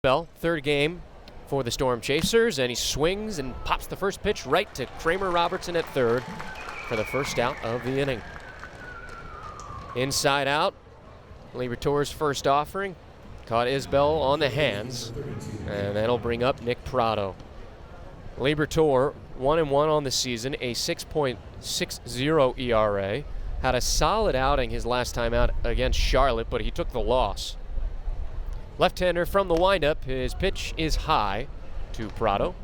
Bell, third game for the Storm Chasers, and he swings and pops the first pitch right to Kramer Robertson at third for the first out of the inning. Inside out, Liberatore's first offering caught Isbell on the hands, and that'll bring up Nick Pratto. Liberatore 1-1 on the season, a 6.60 ERA. Had a solid outing his last time out against Charlotte, but he took the loss. Left-hander from the windup. His pitch is high to Pratto.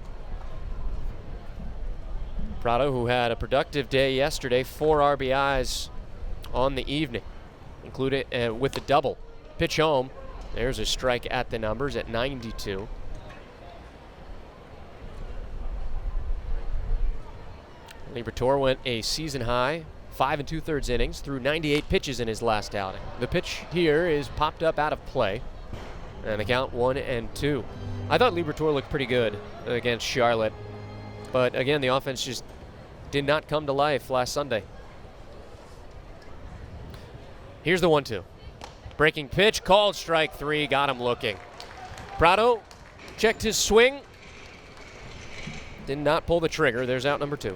Pratto, who had a productive day yesterday, 4 RBIs on the evening, included with the double. Pitch home. There's a strike at the numbers at 92. Liberatore went a season high 5 2/3 innings through 98 pitches in his last outing. The pitch here is popped up out of play, and the count 1-2. I thought Liberatore looked pretty good against Charlotte, but again, the offense just did not come to life last Sunday. Here's the 1-2. Breaking pitch, called strike 3, got him looking. Pratto checked his swing, did not pull the trigger. There's out number 2.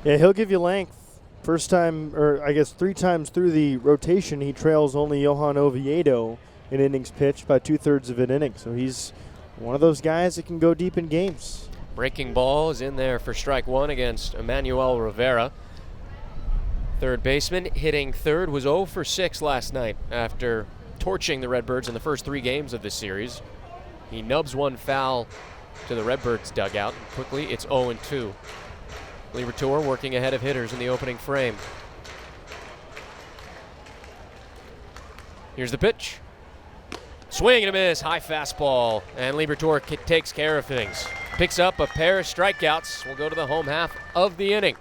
Yeah, he'll give you length. First time, or I guess 3 times through the rotation, he trails only Johan Oviedo in innings pitched by 2/3 of an inning. So he's one of those guys that can go deep in games. Breaking ball is in there for strike 1 against Emmanuel Rivera. Third baseman hitting third, was 0 for 6 last night after torching the Redbirds in the first 3 games of this series. He nubs one foul to the Redbirds dugout. Quickly, it's 0-2. Liberatore working ahead of hitters in the opening frame. Here's the pitch. Swing and a miss, high fastball, and Liberatore takes care of things. Picks up a pair of strikeouts. We'll go to the home half of the inning.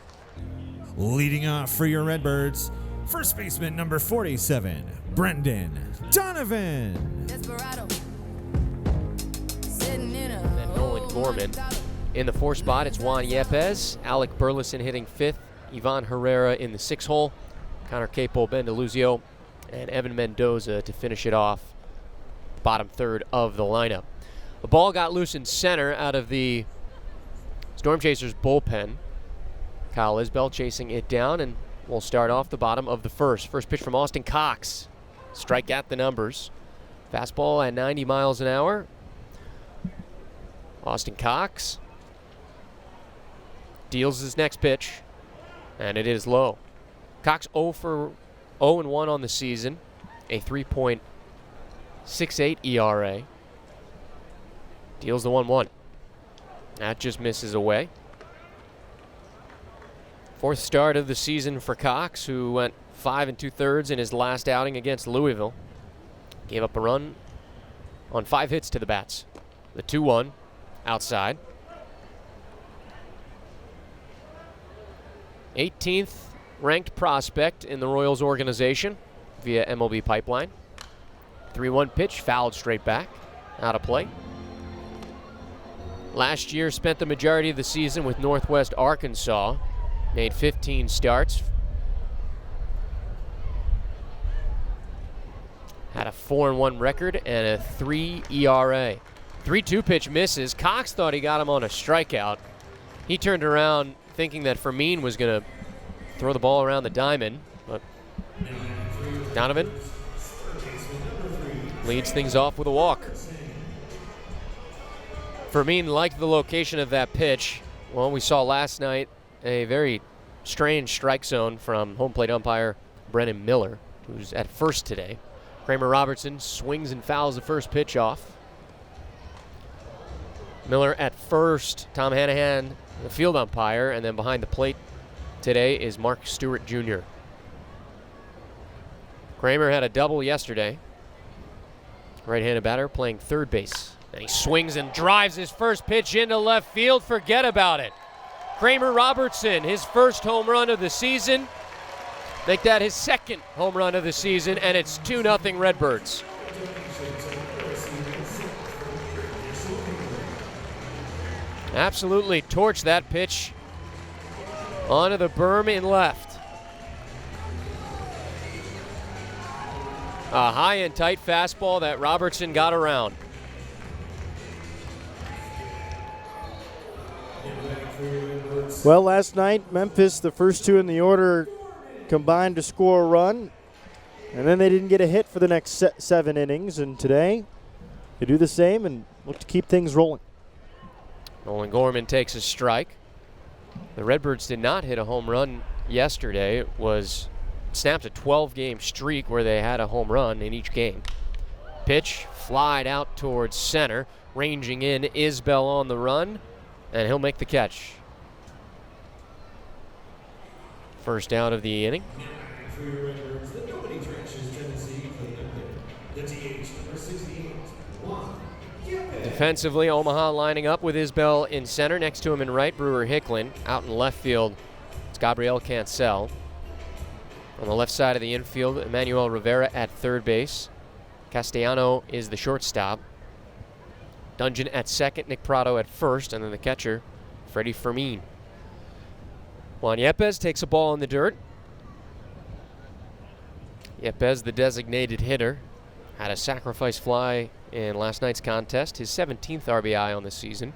Leading off for your Redbirds, first baseman number 47, Brendan Donovan. And Nolan Gorman. In the 4 spot, it's Juan Yepes, Alec Burleson hitting 5th, Ivan Herrera in the 6 hole, Connor Capel, Ben DeLuzio, and Evan Mendoza to finish it off, bottom third of the lineup. The ball got loose in center out of the Storm Chasers bullpen. Kyle Isbell chasing it down, and we'll start off the bottom of the first. First pitch from Austin Cox. Strike at the numbers. Fastball at 90 miles an hour. Austin Cox deals his next pitch, and it is low. Cox 0-1 on the season, a 3.68 ERA. Deals the 1-1. That just misses away. 4th start of the season for Cox, who went 5 2/3 in his last outing against Louisville. Gave up a run on 5 hits to the bats. The 2-1 outside. 18th ranked prospect in the Royals organization via MLB Pipeline. 3-1 pitch, fouled straight back, out of play. Last year spent the majority of the season with Northwest Arkansas. Made 15 starts. Had a 4-1 record and a 3 ERA. 3-2 pitch misses. Cox thought he got him on a strikeout. He turned around thinking that Fermin was going to throw the ball around the diamond, but Donovan leads things off with a walk. Fermin liked the location of that pitch. Well, we saw last night a very strange strike zone from home plate umpire Brennan Miller, who's at first today. Kramer Robertson swings and fouls the first pitch off. Miller at first, Tom Hanahan, the field umpire, and then behind the plate today is Mark Stewart Jr. Kramer had a double yesterday. Right-handed batter playing third base. And he swings and drives his first pitch into left field. Forget about it. Kramer Robertson, his first home run of the season. Make that his second home run of the season, and it's 2-0 Redbirds. Absolutely torched that pitch onto the berm in left. A high and tight fastball that Robertson got around. Well, last night, Memphis, the first two in the order, combined to score a run, and then they didn't get a hit for the next 7 innings, and today they do the same and look to keep things rolling. Nolan Gorman takes a strike. The Redbirds did not hit a home run yesterday. It was snapped a 12-game streak where they had a home run in each game. Pitch flied out towards center. Ranging in, Isbell on the run, and he'll make the catch. First out of the inning. Defensively, Omaha lining up with Isbell in center. Next to him in right, Brewer Hicklin. Out in left field, it's Gabriel Cancel. On the left side of the infield, Emmanuel Rivera at third base. Castellano is the shortstop. Dungeon at second, Nick Prado at first, and then the catcher, Freddie Fermin. Juan Yepez takes a ball in the dirt. Yepez, the designated hitter, had a sacrifice fly in last night's contest, his 17th RBI on the season.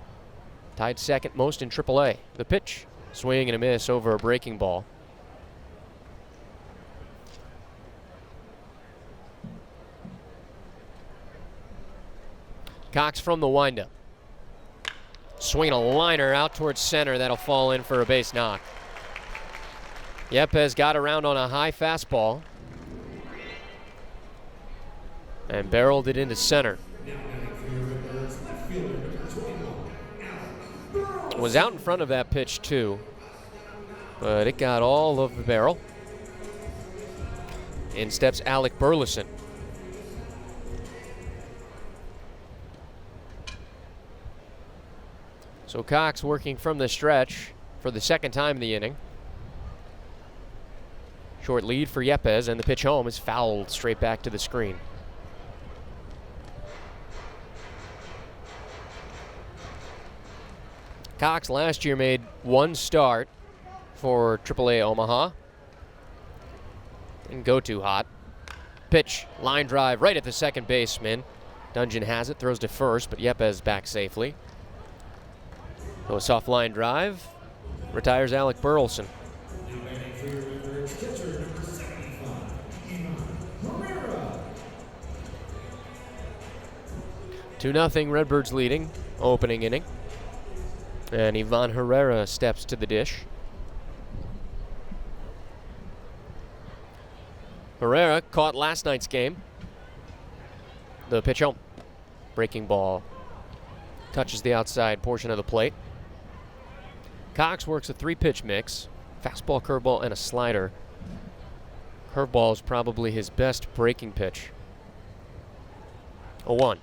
Tied second most in AAA. The pitch, swing and a miss over a breaking ball. Cox from the windup. Swinging a liner out towards center. That'll fall in for a base knock. Yepez got around on a high fastball and barreled it into center. Was out in front of that pitch too, but it got all of the barrel. In steps Alec Burleson. So Cox working from the stretch for the second time in the inning. Short lead for Yepez, and the pitch home is fouled straight back to the screen. Cox last year made one start for AAA Omaha. Didn't go too hot. Pitch, line drive right at the second baseman. Dungeon has it, throws to first, but Yepez back safely. So a soft line drive, retires Alec Burleson. 2-0 Redbirds leading, opening inning. And Ivan Herrera steps to the dish. Herrera caught last night's game. The pitch home. Breaking ball. Touches the outside portion of the plate. Cox works a 3-pitch mix. Fastball, curveball, and a slider. Curveball is probably his best breaking pitch. 0-1.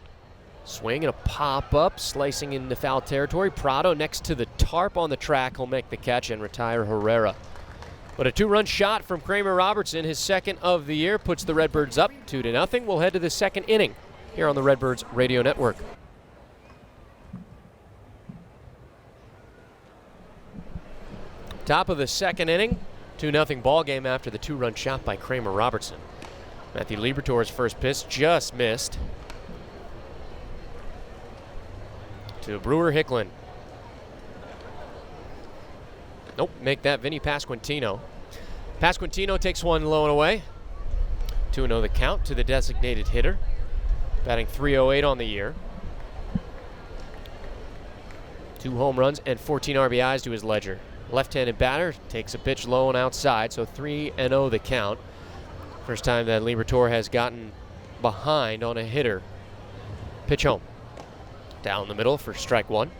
Swing and a pop-up, slicing into foul territory. Prado next to the tarp on the track. He'll make the catch and retire Herrera. But a 2-run shot from Kramer Robertson, his second of the year, puts the Redbirds up 2-0. We'll head to the second inning here on the Redbirds Radio Network. Top of the second inning, 2-0 ball game after the 2-run shot by Kramer Robertson. Matthew Liberatore's first pitch just missed. To Brewer Hicklin. Nope, make that Vinny Pasquantino. Pasquantino takes one low and away. 2-0 the count to the designated hitter. Batting .308 on the year. 2 home runs and 14 RBIs to his ledger. Left-handed batter takes a pitch low and outside, so 3-0 the count. First time that Liberatore has gotten behind on a hitter. Pitch home. Down the middle for strike one.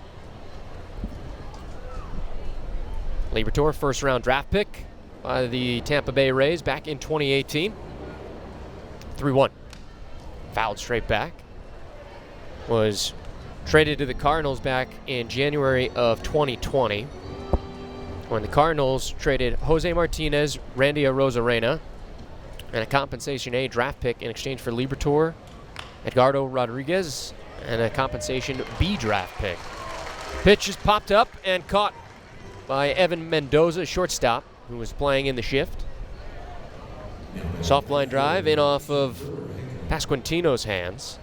Liberatore, first-round draft pick by the Tampa Bay Rays back in 2018. 3-1. Fouled straight back. Was traded to the Cardinals back in January of 2020. When the Cardinals traded Jose Martinez, Randy Arozarena, and a compensation A draft pick in exchange for Liberatore, Edgardo Rodriguez, and a compensation B draft pick. Pitch is popped up and caught by Evan Mendoza, shortstop, who was playing in the shift. Soft line drive in off of Pasquantino's hands.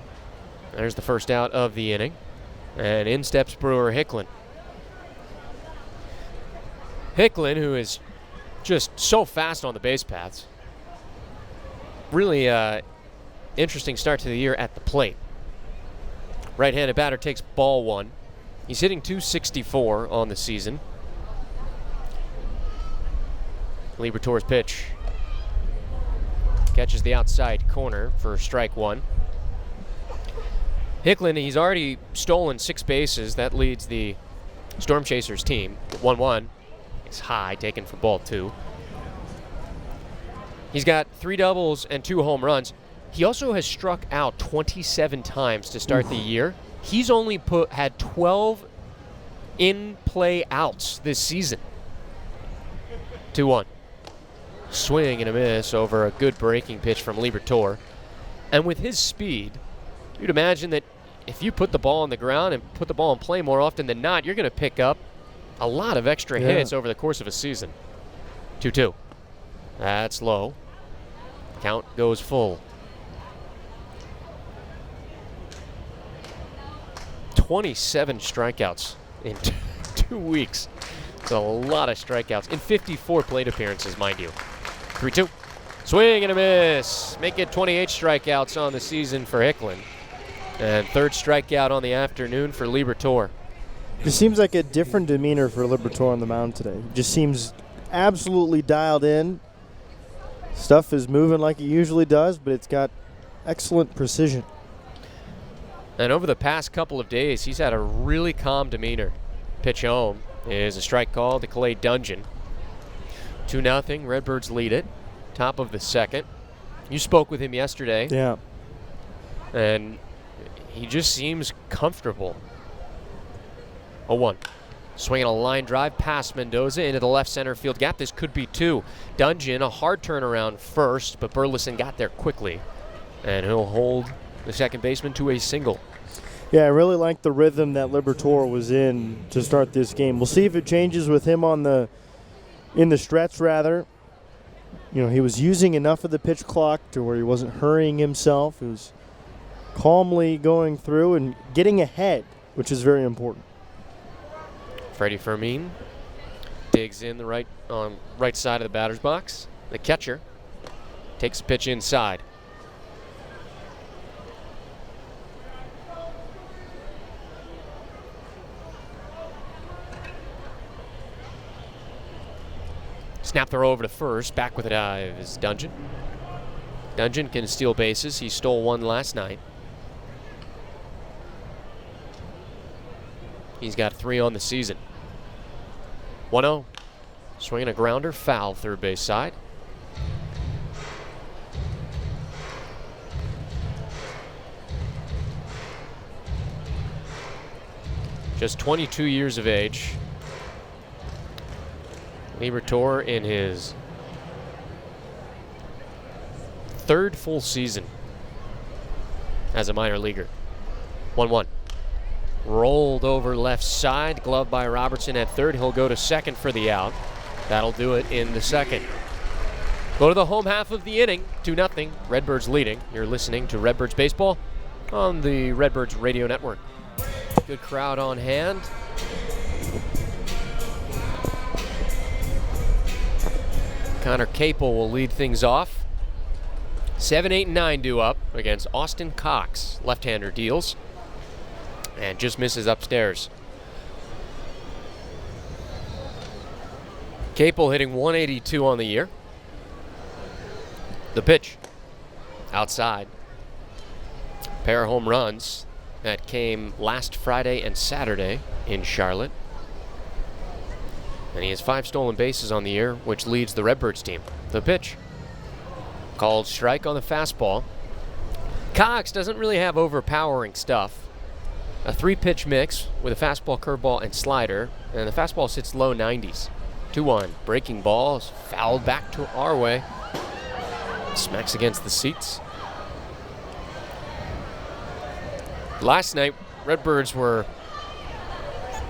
There's the first out of the inning. And in steps Brewer Hicklin. Hicklin, who is just so fast on the base paths. Really interesting start to the year at the plate. Right-handed batter takes ball one. He's hitting .264 on the season. Liberatore's pitch. Catches the outside corner for strike one. Hicklin, he's already stolen 6 bases. That leads the Storm Chasers team. 1-1. It's high, taken for ball 2. He's got 3 doubles and 2 home runs. He also has struck out 27 times to start the year. He's only had 12 in-play outs this season. 2-1. Swing and a miss over a good breaking pitch from Liberatore. And with his speed, you'd imagine that if you put the ball on the ground and put the ball in play more often than not, you're going to pick up a lot of extra hits over the course of a season. 2-2. That's low. Count goes full. 27 strikeouts in 2 weeks. It's a lot of strikeouts in 54 plate appearances, mind you. 3-2. Swing and a miss. Make it 28 strikeouts on the season for Hicklin. And 3rd strikeout on the afternoon for Liberatore. It seems like a different demeanor for Liberatore on the mound today. He just seems absolutely dialed in. Stuff is moving like it usually does, but it's got excellent precision. And over the past couple of days, he's had a really calm demeanor. Pitch home is a strike call to Clay Dungeon. 2-0, Redbirds lead it. Top of the 2nd. You spoke with him yesterday. Yeah. And he just seems comfortable. 0-1. Swinging a line drive past Mendoza into the left center field gap. This could be 2. Dungeon, a hard turnaround first, but Burleson got there quickly. And he'll hold the second baseman to a single. Yeah, I really like the rhythm that Liberatore was in to start this game. We'll see if it changes with him in the stretch, rather. You know, he was using enough of the pitch clock to where he wasn't hurrying himself. He was calmly going through and getting ahead, which is very important. Freddie Fermin digs in the right side of the batter's box. The catcher takes the pitch inside. Snap throw over to first. Back with a dive is Dungeon. Dungeon can steal bases. He stole one last night. He's got 3 on the season. 1-0. Swinging a grounder, foul third base side. Just 22 years of age. Liberatore in his 3rd full season as a minor leaguer. 1-1. Rolled over left side, glove by Robertson at 3rd. He'll go to 2nd for the out. That'll do it in the 2nd. Go to the home half of the inning, 2-0. Redbirds leading. You're listening to Redbirds Baseball on the Redbirds Radio Network. Good crowd on hand. Connor Capel will lead things off. 7, 8, and 9 due up against Austin Cox. Left-hander deals and just misses upstairs. Capel hitting 182 on the year. The pitch outside. Pair of home runs that came last Friday and Saturday in Charlotte. And he has 5 stolen bases on the year, which leads the Redbirds team. The pitch. Called strike on the fastball. Cox doesn't really have overpowering stuff. A 3-pitch mix with a fastball, curveball, and slider. And the fastball sits low 90s. 2-1. Breaking ball is fouled back to our way. Smacks against the seats. Last night, Redbirds were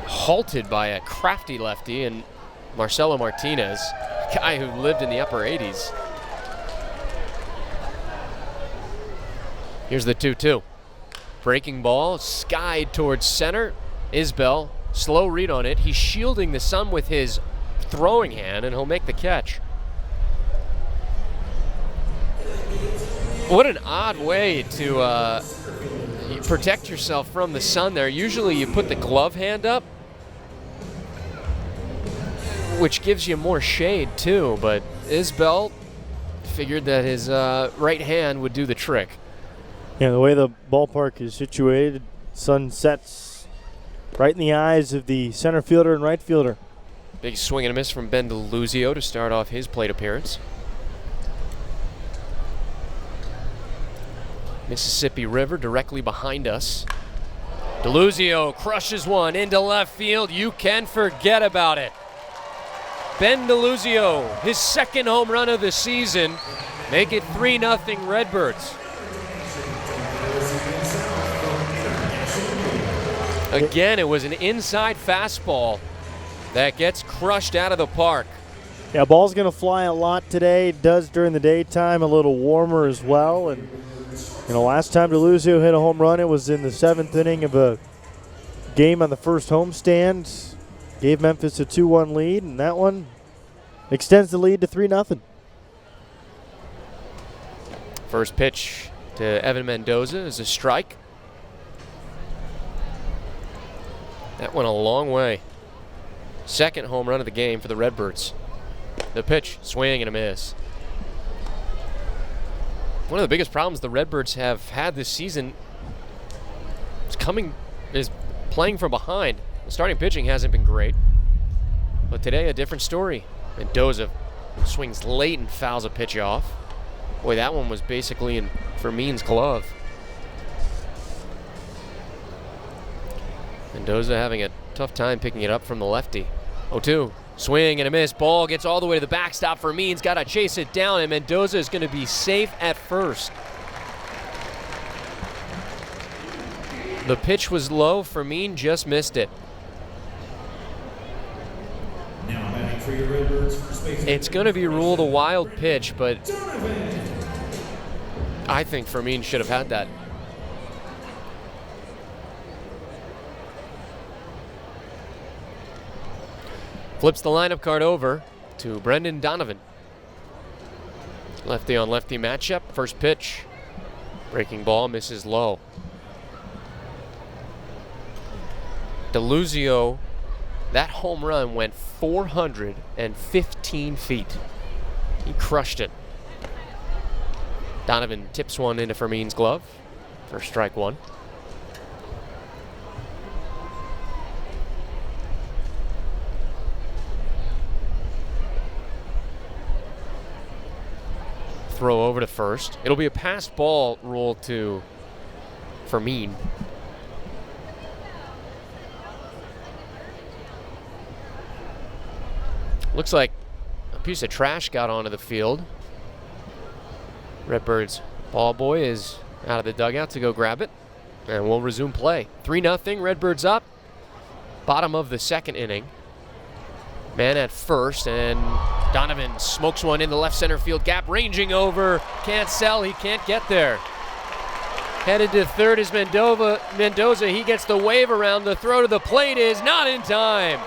halted by a crafty lefty and Marcelo Martinez, a guy who lived in the upper 80s. Here's the 2-2. Breaking ball, skied towards center. Isbell, slow read on it. He's shielding the sun with his throwing hand, and he'll make the catch. What an odd way to protect yourself from the sun there. Usually you put the glove hand up, which gives you more shade too, but Isbell figured that his right hand would do the trick. Yeah, the way the ballpark is situated, sun sets right in the eyes of the center fielder and right fielder. Big swing and a miss from Ben DeLuzio to start off his plate appearance. Mississippi River directly behind us. DeLuzio crushes one into left field. You can forget about it. Ben DeLuzio, his second home run of the season, make it 3-0 Redbirds. Again, it was an inside fastball that gets crushed out of the park. Yeah, ball's going to fly a lot today. It does during the daytime, a little warmer as well. And last time DeLuzio hit a home run, it was in the 7th inning of a game on the first homestand. Gave Memphis a 2-1 lead, and that one extends the lead to 3-0. First pitch to Evan Mendoza is a strike. That went a long way. Second home run of the game for the Redbirds. The pitch, swing and a miss. One of the biggest problems the Redbirds have had this season is playing from behind. The starting pitching hasn't been great, but today a different story. Mendoza swings late and fouls a pitch off. Boy, that one was basically in Fermin's glove. Mendoza having a tough time picking it up from the lefty. 0-2. Swing and a miss. Ball gets all the way to the backstop. Fermin's got to chase it down, and Mendoza is going to be safe at first. The pitch was low. Fermin just missed it. Now batting for your Redbirds, first baseman. It's going to be ruled a wild pitch, but I think Fermin should have had that. Flips the lineup card over to Brendan Donovan. Lefty on lefty matchup. First pitch. Breaking ball misses low. DeLuzio, that home run went 415 feet. He crushed it. Donovan tips one into Fermin's glove for strike one. Throw over to first. It'll be a passed ball rule to Fermin. Looks like a piece of trash got onto the field. Redbirds ball boy is out of the dugout to go grab it, and we'll resume play. 3-0, Redbirds up. Bottom of the second inning. Man at first, and Donovan smokes one in the left center field gap, ranging over. Can't sell, he can't get there. Headed to third is Mendoza. He gets the wave around. The throw to the plate is not in time.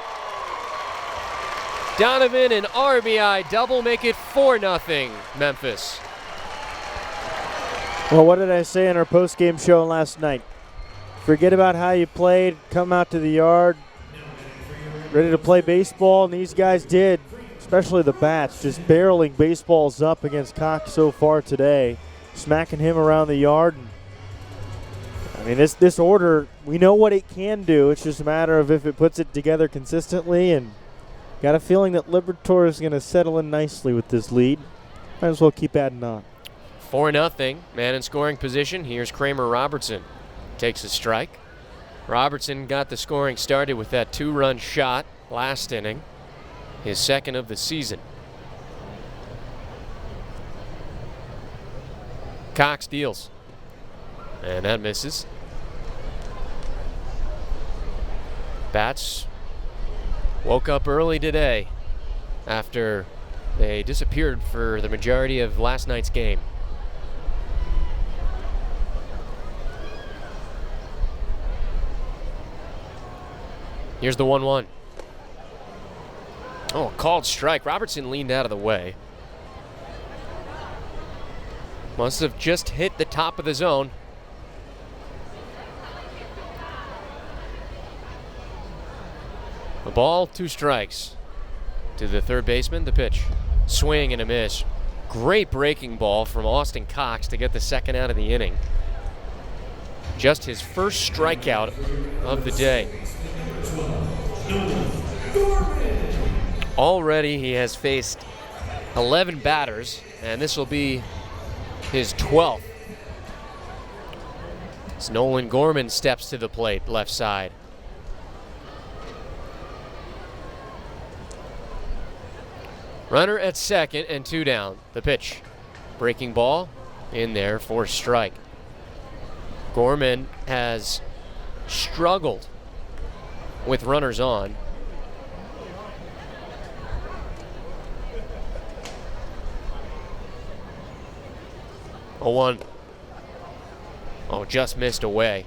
Donovan and RBI double make it 4-0 Memphis. Well, what did I say in our post-game show last night? Forget about how you played. Come out to the yard, ready to play baseball, and these guys did, especially the bats, just barreling baseballs up against Cox so far today, smacking him around the yard. I mean, this order, we know what it can do. It's just a matter of if it puts it together consistently, and got a feeling that Liberatore is going to settle in nicely with this lead. Might as well keep adding on. 4-0, man in scoring position. Here's Kramer Robertson. Takes a strike. Robertson got the scoring started with that 2-run shot last inning, his second of the season. Cox deals, and that misses. Bats woke up early today after they disappeared for the majority of last night's game. Here's the 1-1. Oh, a called strike. Robertson leaned out of the way. Must have just hit the top of the zone. The ball, 2 strikes. To the third baseman, the pitch. Swing and a miss. Great breaking ball from Austin Cox to get the second out of the inning. Just his first strikeout of the day. Already he has faced 11 batters, and this will be his 12th. As Nolan Gorman steps to the plate, left side. Runner at second and 2 down. The pitch. Breaking ball in there for strike. Gorman has struggled with runners on. A 1. Oh, just missed away.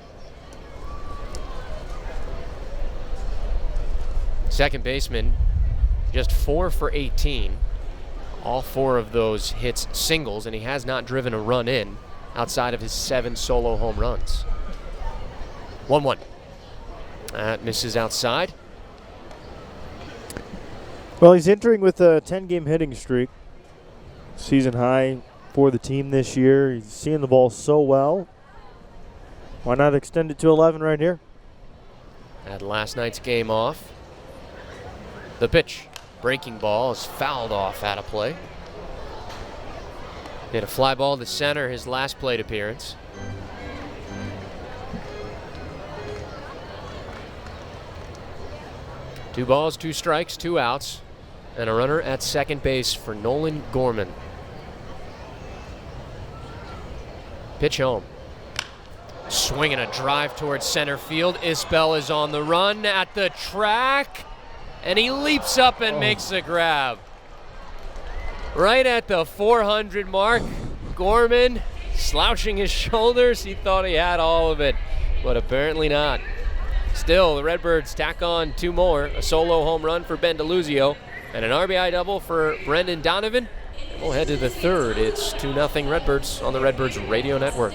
Second baseman, just 4 for 18. All 4 of those hits singles, and he has not driven a run in outside of his 7 solo home runs. 1-1. That misses outside. Well, he's entering with a 10-game hitting streak. Season high for the team this year. He's seeing the ball so well. Why not extend it to 11 right here? Had last night's game off. The pitch. Breaking ball is fouled off out of play. Hit a fly ball to center his last plate appearance. Two balls, 2 strikes, 2 outs, and a runner at second base for Nolan Gorman. Pitch home. Swinging a drive towards center field. Isbell is on the run at the track, and he leaps up and makes the grab. Right at the 400 mark, Gorman slouching his shoulders. He thought he had all of it, but apparently not. Still, the Redbirds tack on 2 more, a solo home run for Ben DeLuzio and an RBI double for Brendan Donovan. And we'll head to the third. It's 2-0 Redbirds on the Redbirds Radio Network.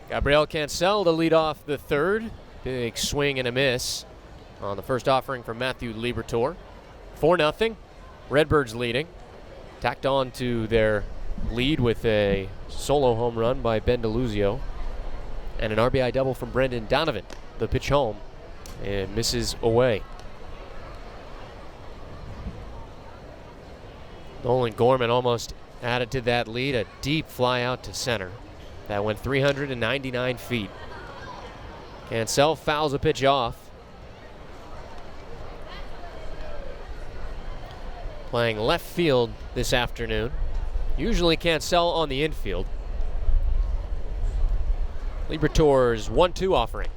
Gabriel Cancel to lead off the third. Big swing and a miss on the first offering from Matthew Liberatore. 4-0. Redbirds leading. Tacked on to their lead with a solo home run by Ben DeLuzio and an RBI double from Brendan Donovan. The pitch home and misses away. Nolan Gorman almost added to that lead. A deep fly out to center that went 399 feet. Cancel fouls a pitch off. Playing left field this afternoon. Usually Cancel on the infield. Liberatore's 1-2 offering.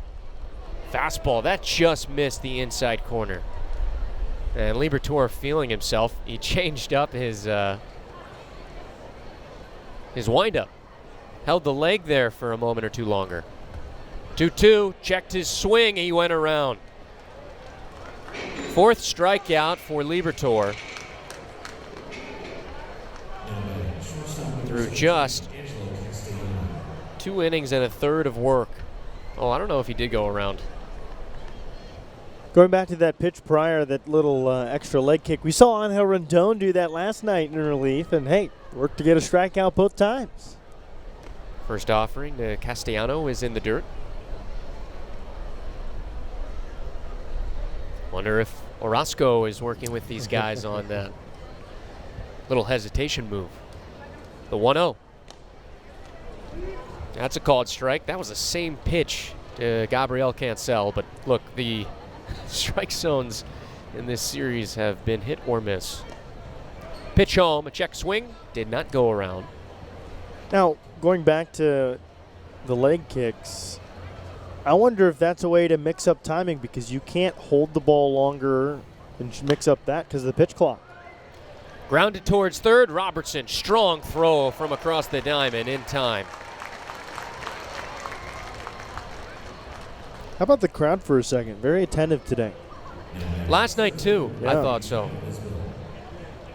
Fastball, that just missed the inside corner. And Liberatore feeling himself. He changed up his windup. Held the leg there for a moment or two longer. 2-2, checked his swing, he went around. 4th strikeout for Liberatore. Through just 2 innings and a third of work. Oh, I don't know if he did go around. Going back to that pitch prior, that little extra leg kick, we saw Angel Rendon do that last night in relief, and hey, worked to get a strikeout both times. First offering to Castellano is in the dirt. Wonder if Orozco is working with these guys on that little hesitation move. The 1-0. That's a called strike. That was the same pitch to Gabriel Cancel, but look, the strike zones in this series have been hit or miss. Pitch home, a check swing, did not go around. Now, going back to the leg kicks, I wonder if that's a way to mix up timing, because you can't hold the ball longer and mix up that because of the pitch clock. Grounded towards third. Robertson, strong throw from across the diamond in time. How about the crowd for a second? Very attentive today. Last night, too, I Yeah. thought so.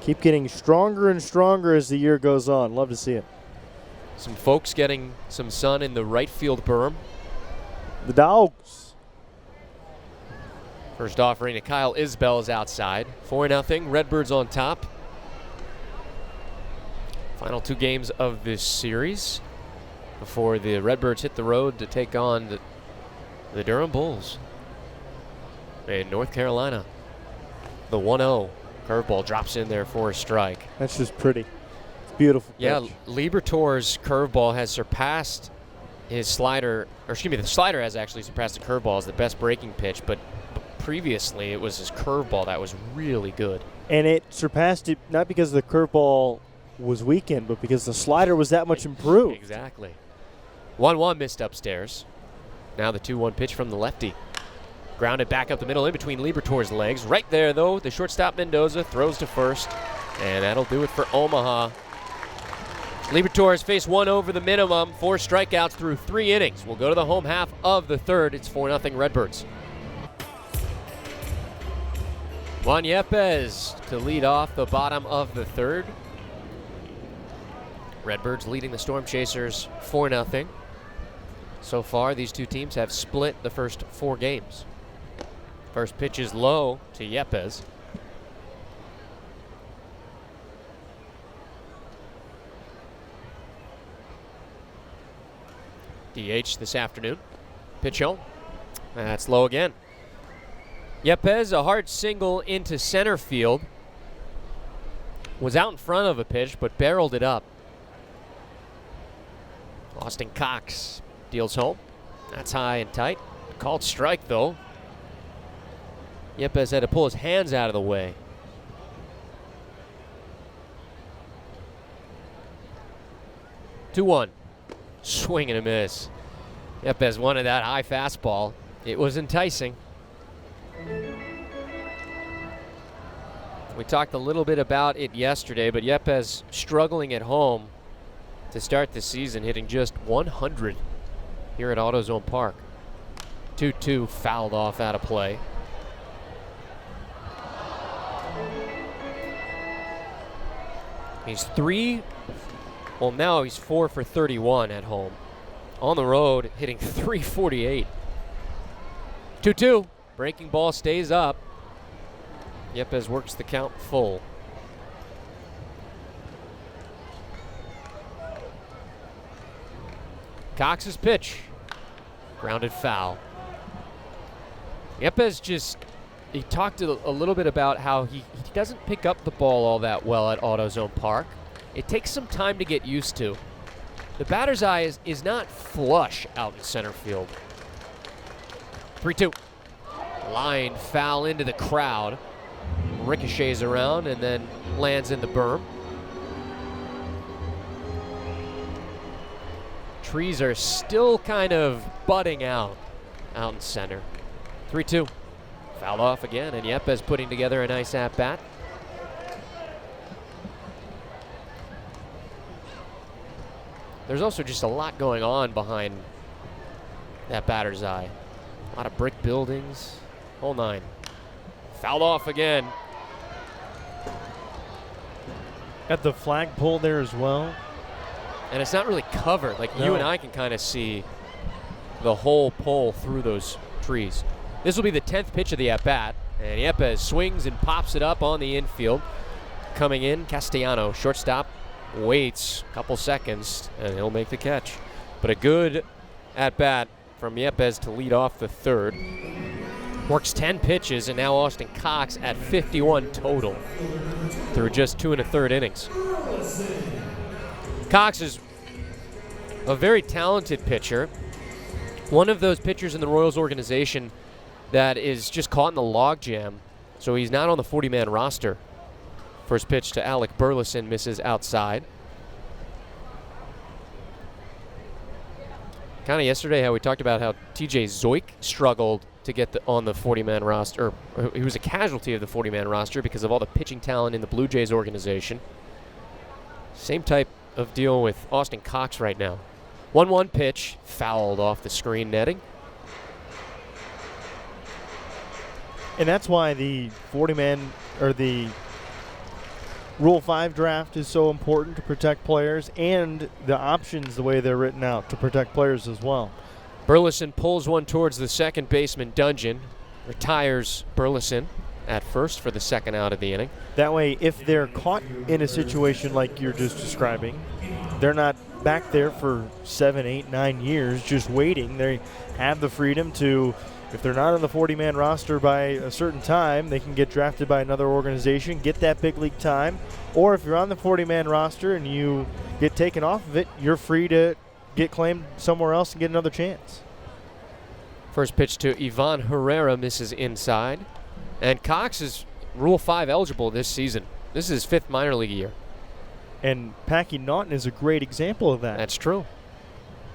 Keep getting stronger and stronger as the year goes on. Love to see it. Some folks getting some sun in the right field berm. The Dogs. First offering to Kyle Isbell is outside. 4-0, Redbirds on top. Final 2 games of this series before the Redbirds hit the road to take on the Durham Bulls in North Carolina. The 1-0 curveball drops in there for a strike. That's just pretty. It's beautiful. Yeah, pitch. Liberatore's curveball has surpassed his slider, or excuse me, the slider has actually surpassed the curveball as the best breaking pitch, but previously it was his curveball that was really good. And it surpassed it not because the curveball was weakened, but because the slider was that much improved. Exactly. 1-1 missed upstairs. Now the 2-1 pitch from the lefty. Grounded back up the middle in between Liberatore's legs. Right there, though, the shortstop Mendoza throws to first, and that'll do it for Omaha. Liberatore has faced 1 over the minimum, 4 strikeouts through 3 innings. We'll go to the home half of the third. It's 4-0 Redbirds. Juan Yepez to lead off the bottom of the third. Redbirds leading the Storm Chasers 4-0. So far, these two teams have split the first 4 games. First pitch is low to Yepez. DH this afternoon. Pitch home. That's low again. Yepez, a hard single into center field. Was out in front of a pitch, but barreled it up. Austin Cox deals home. That's high and tight. Called strike, though. Yepez had to pull his hands out of the way. Two-one. Swing and a miss. Yepez wanted that high fastball. It was enticing. We talked a little bit about it yesterday, but Yepez struggling at home to start the season, hitting just 100 here at AutoZone Park. 2-2 fouled off out of play. He's now he's 4 for 31 at home. On the road, hitting 348. 2-2, breaking ball stays up. Yepez works the count full. Cox's pitch. Grounded foul. Yepez he talked a little bit about how he doesn't pick up the ball all that well at AutoZone Park. It takes some time to get used to. The batter's eye is not flush out in center field. 3-2. Line foul into the crowd. Ricochets around and then lands in the berm. Trees are still kind of budding out in center. 3-2. Fouled off again, and Yepez putting together a nice at-bat. There's also just a lot going on behind that batter's eye. A lot of brick buildings. Hole 9. Fouled off again. Got the flagpole there as well. And it's not really covered. Like No. you and I can kind of see the whole pole through those trees. This will be the 10th pitch of the at-bat. And Yepez swings and pops it up on the infield. Coming in, Castellano, shortstop, waits a couple seconds, and he'll make the catch. But a good at-bat from Yepez to lead off the third. Works 10 pitches, and now Austin Cox at 51 total through just 2 1/3 innings. Cox is a very talented pitcher. One of those pitchers in the Royals organization that is just caught in the logjam, so he's not on the 40-man roster. First pitch to Alec Burleson misses outside. Kind of yesterday how we talked about how TJ Zoik struggled to get on the 40-man roster. Or he was a casualty of the 40-man roster because of all the pitching talent in the Blue Jays organization. Same type of deal with Austin Cox right now. 1-1 pitch, fouled off the screen netting. And that's why the 40-man or the Rule 5 draft is so important to protect players, and the options, the way they're written out, to protect players as well. Burleson pulls one towards the second baseman, Dungeon. Retires Burleson at first for the second out of the inning. That way, if they're caught in a situation like you're just describing, they're not back there for 7, 8, 9 years just waiting. They have the freedom to, if they're not on the 40-man roster by a certain time, they can get drafted by another organization, get that big league time. Or if you're on the 40-man roster and you get taken off of it, you're free to get claimed somewhere else and get another chance. First pitch to Ivan Herrera misses inside. And Cox is Rule 5 eligible this season. This is his 5th minor league year. And Packy Naughton is a great example of that. That's true.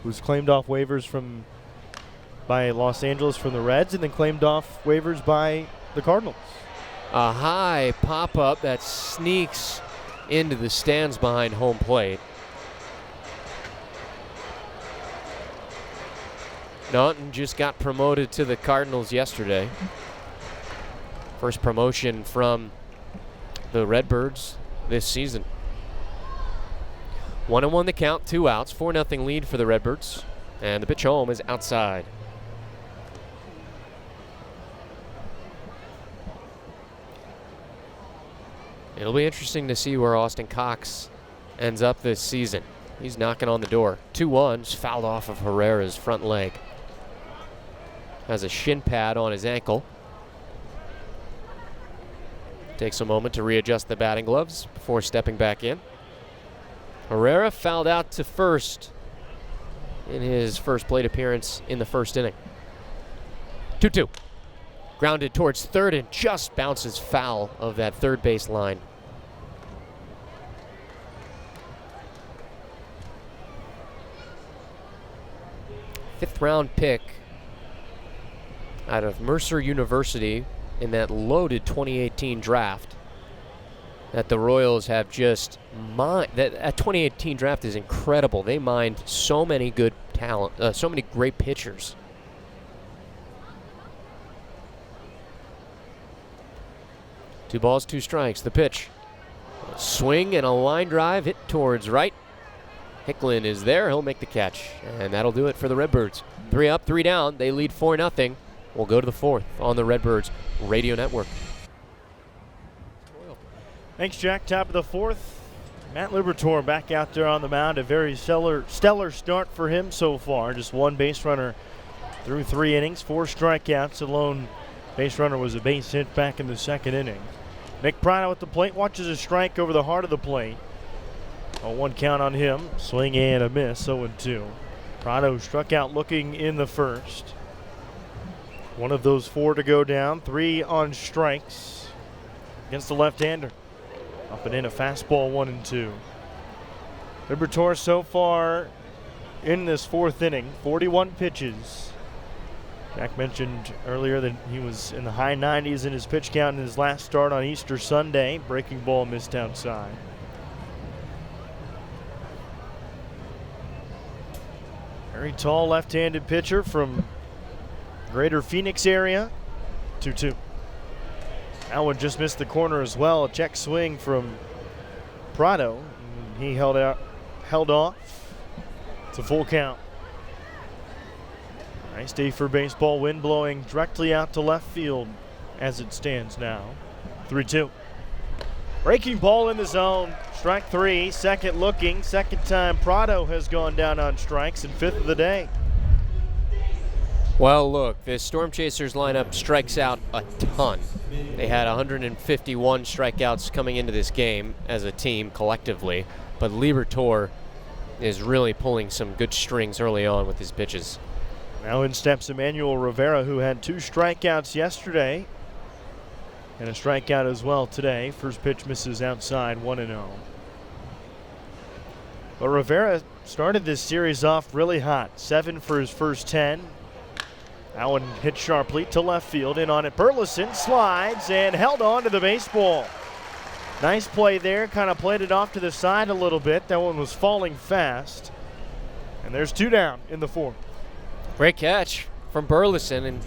Who's claimed off waivers by Los Angeles from the Reds, and then claimed off waivers by the Cardinals. A high pop-up that sneaks into the stands behind home plate. Naughton just got promoted to the Cardinals yesterday. First promotion from the Redbirds this season. 1-1 the count, 2 outs, 4-0 lead for the Redbirds. And the pitch home is outside. It'll be interesting to see where Austin Cox ends up this season. He's knocking on the door. 2-1, fouled off of Herrera's front leg. Has a shin pad on his ankle. Takes a moment to readjust the batting gloves before stepping back in. Herrera fouled out to first in his first plate appearance in the first inning. 2-2. Grounded towards third and just bounces foul of that third base line. Fifth round pick out of Mercer University in that loaded 2018 draft that the Royals have just mined. That 2018 draft is incredible. They mined so many good talent, so many great pitchers. Two balls, 2 strikes. The pitch. A swing and a line drive hit towards right. Hicklin is there. He'll make the catch. And that'll do it for the Redbirds. 3 up, 3 down. They lead 4-0. We'll go to the 4th on the Redbirds Radio Network. Thanks, Jack. Top of the 4th. Matt Liberatore back out there on the mound. A very stellar start for him so far. Just 1 base runner through 3 innings, 4 strikeouts. The lone base runner was a base hit back in the 2nd inning. Nick Prado at the plate, watches a strike over the heart of the plate. A 1 count on him. Swing and a miss, 0-2. Prado struck out looking in the first. One of those 4 to go down. 3 on strikes against the left-hander. Up and in, a fastball, 1-2. Liberatore so far in this 4th inning, 41 pitches. Jack mentioned earlier that he was in the high 90s in his pitch count in his last start on Easter Sunday. Breaking ball missed outside. Very tall left-handed pitcher from Greater Phoenix area. 2-2. That one just missed the corner as well. A check swing from Prado. He held off. It's a full count. Nice day for baseball. Wind blowing directly out to left field as it stands now. 3-2. Breaking ball in the zone. Strike 3. Second looking. Second time Prado has gone down on strikes, and 5th of the day. Well, look, this Storm Chasers lineup strikes out a ton. They had 151 strikeouts coming into this game as a team collectively, but Liberatore is really pulling some good strings early on with his pitches. Now in steps Emmanuel Rivera, who had 2 strikeouts yesterday and a strikeout as well today. First pitch misses outside, 1-0. But Rivera started this series off really hot. 7 for his first 10. Allen hit sharply to left field. In on it, Burleson slides and held on to the baseball. Nice play there, kind of played it off to the side a little bit. That one was falling fast. And there's 2 down in the 4th. Great catch from Burleson, and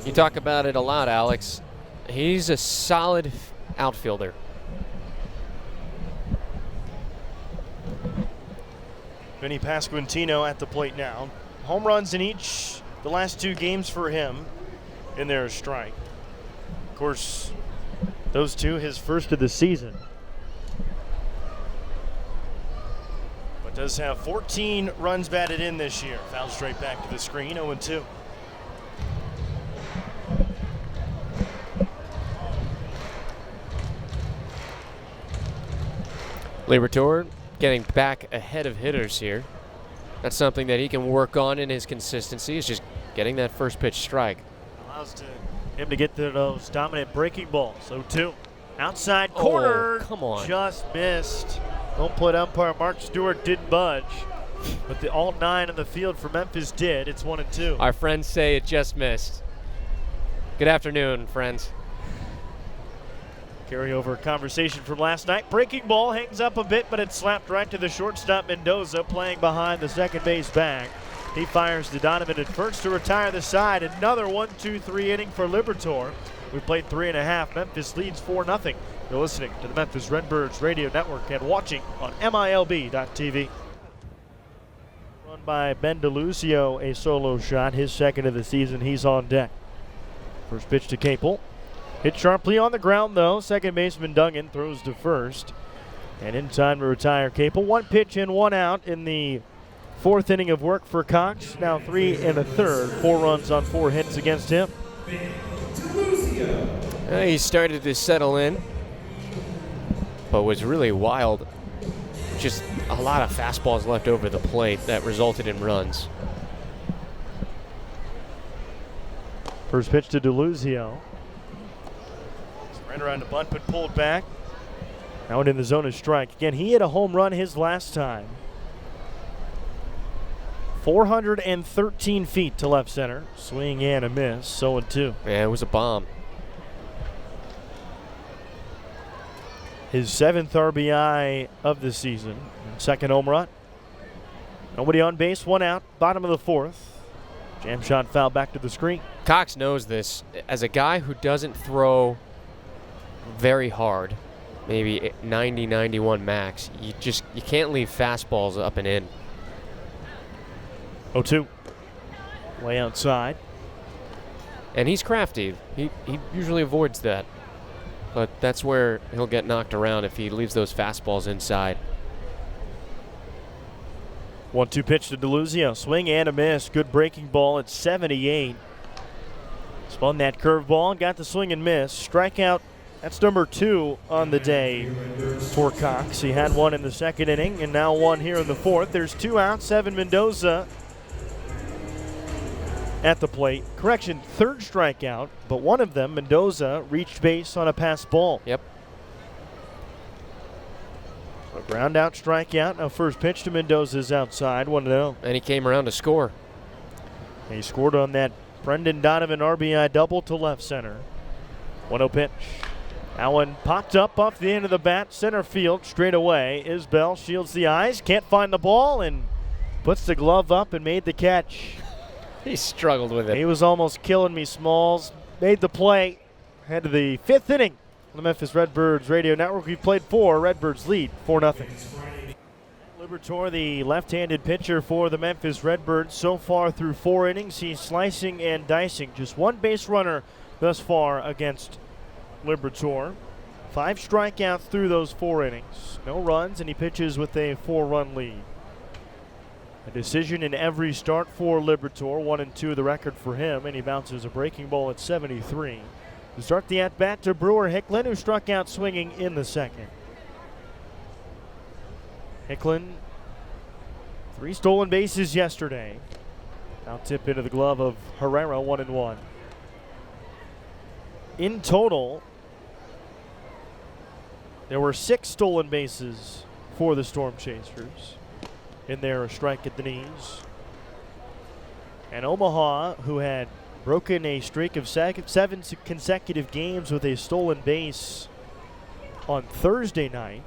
you talk about it a lot, Alex. He's a solid outfielder. Vinny Pasquantino at the plate now. Home runs in the last 2 games for him in their strike. Of course, those 2 his first of the season. But does have 14 runs batted in this year. Foul straight back to the screen, 0-2. Liberatore getting back ahead of hitters here. That's something that he can work on in his consistency, is just getting that first pitch strike. Allows him to get to those dominant breaking balls. 0-2. Outside corner. Oh, come on. Just missed. Home plate umpire Mark Stewart didn't budge. But all 9 in the field for Memphis did. It's 1-2. Our friends say it just missed. Good afternoon, friends. Carryover conversation from last night. Breaking ball hangs up a bit, but it's slapped right to the shortstop Mendoza, playing behind the second base bag. He fires to Donovan at first to retire the side. Another 1-2-3 inning for Liberatore. We played 3.5. Memphis leads 4-0. You're listening to the Memphis Redbirds Radio Network and watching on MILB.TV. Run by Ben DeLuzio, a solo shot, his second of the season. He's on deck. First pitch to Capel. Hit sharply on the ground, though. Second baseman Duggan throws to first. And in time to retire Capel. 1 pitch and 1 out in the 4th inning of work for Cox. Now 3 1/3. 4 runs on 4 hits against him. He started to settle in, but was really wild. Just a lot of fastballs left over the plate that resulted in runs. First pitch to DeLuzio. Right around the bunt, but pulled back. Out in the zone of strike. Again, he hit a home run his last time. 413 feet to left center. Swing and a miss. 0-2. Yeah, it was a bomb. His 7th RBI of the season. Second home run. Nobody on base, 1 out. Bottom of the 4th. Jam shot foul back to the screen. Cox knows this. As a guy who doesn't throw very hard, maybe 90, 91 max, you can't leave fastballs up and in. 0-2. Way outside. And he's crafty. He usually avoids that. But that's where he'll get knocked around if he leaves those fastballs inside. 1-2 pitch to DeLuzio. Swing and a miss. Good breaking ball at 78. Spun that curveball and got the swing and miss. Strikeout. That's number 2 on the day for Cox. He had 1 in the 2nd inning and now 1 here in the 4th. There's 2 outs. Evan Mendoza at the plate. Correction, 3rd strikeout, but one of them, Mendoza, reached base on a pass ball. Yep. A ground out strikeout. Now first pitch to Mendoza's outside, 1-0. And he came around to score. And he scored on that Brendan Donovan RBI double to left center. 1-0 pitch. Allen popped up off the end of the bat, center field, straight away. Isbell shields the eyes, can't find the ball, and puts the glove up and made the catch. He struggled with it. He was almost killing me, Smalls. Made the play. Head to the 5th inning on the Memphis Redbirds Radio Network. We've played 4. Redbirds lead 4-0. Liberatore, the left-handed pitcher for the Memphis Redbirds. So far through 4 innings, he's slicing and dicing. Just 1 base runner thus far against Liberatore. 5 strikeouts through those 4 innings. No runs, and he pitches with a 4-run lead. A decision in every start for Liberatore. 1-2 the record for him, and he bounces a breaking ball at 73. To start the at-bat to Brewer Hicklin, who struck out swinging in the 2nd. Hicklin, 3 stolen bases yesterday. Now tip into the glove of Herrera, 1-1. In total, there were 6 stolen bases for the Storm Chasers in their strike at the knees. And Omaha, who had broken a streak of 7 consecutive games with a stolen base on Thursday night.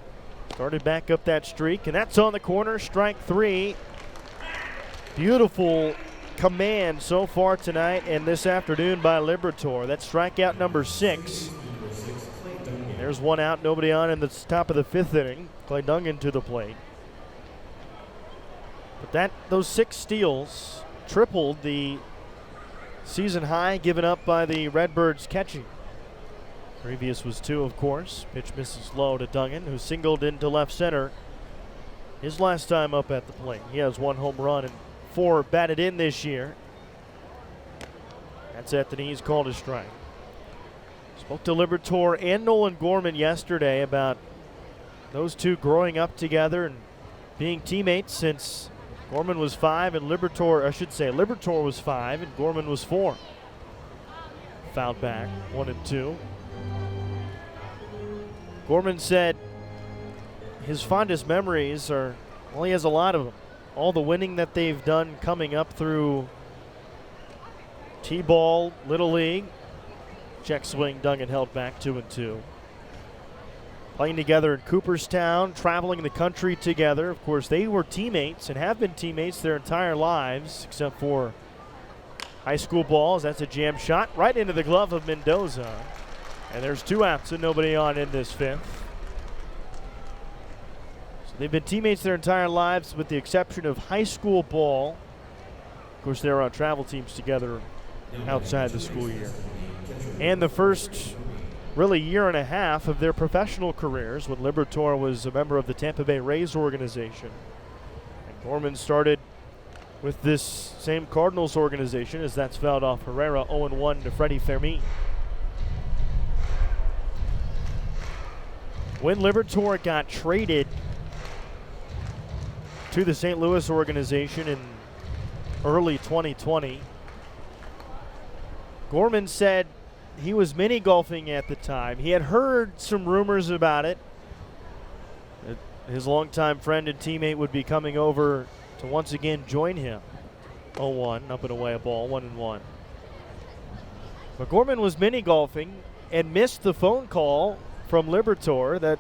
Started back up that streak, and that's on the corner, strike 3. Beautiful command so far tonight and this afternoon by Liberatore. That's strikeout number 6. There's one out, nobody on in the top of the 5th inning. Clay Dungan to the plate. But those 6 steals tripled the season high given up by the Redbirds catching. Previous was 2, of course. Pitch misses low to Dungan, who singled into left center his last time up at the plate. He has 1 home run and 4 batted in this year. That's at the knees, called a strike. Spoke to Liberatore and Nolan Gorman yesterday about those two growing up together and being teammates since Gorman was 5 and Liberatore was 5 and Gorman was 4. Fouled back, 1-2. Gorman said his fondest memories are, well, he has a lot of them. All the winning that they've done coming up through T-ball, Little League. Check swing, Dungan held back, 2-2. Playing together in Cooperstown, traveling the country together. Of course, they were teammates and have been teammates their entire lives, except for high school balls. That's a jam shot right into the glove of Mendoza. And there's 2 outs and nobody on in this 5th. So they've been teammates their entire lives with the exception of high school ball. Of course, they were on travel teams together outside the school year. And the first really year and a half of their professional careers when Liberatore was a member of the Tampa Bay Rays organization. And Gorman started with this same Cardinals organization as that's fouled off Herrera, 0-1 to Freddie Fermin. When Liberatore got traded to the St. Louis organization in early 2020, Gorman said he was mini golfing at the time. He had heard some rumors about it. His longtime friend and teammate would be coming over to once again join him. 0-1, up and away a ball, 1-1. But Gorman was mini golfing and missed the phone call from Liberatore that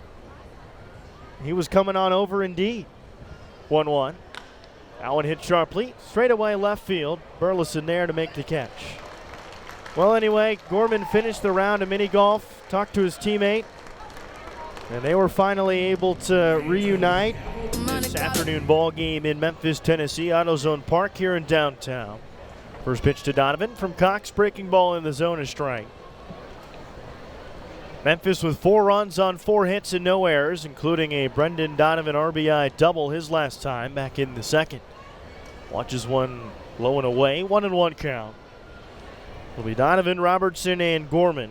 he was coming on over indeed. 1-1. That one hit sharply, straight away left field. Burleson there to make the catch. Well, anyway, Gorman finished the round of mini golf, talked to his teammate, and they were finally able to reunite this afternoon ball game in Memphis, Tennessee, AutoZone Park here in downtown. First pitch to Donovan from Cox, breaking ball in the zone, a strike. Memphis with 4 runs on 4 hits and no errors, including a Brendan Donovan RBI double his last time back in the 2nd. Watches one low and away, 1-1 count. It'll be Donovan, Robertson, and Gorman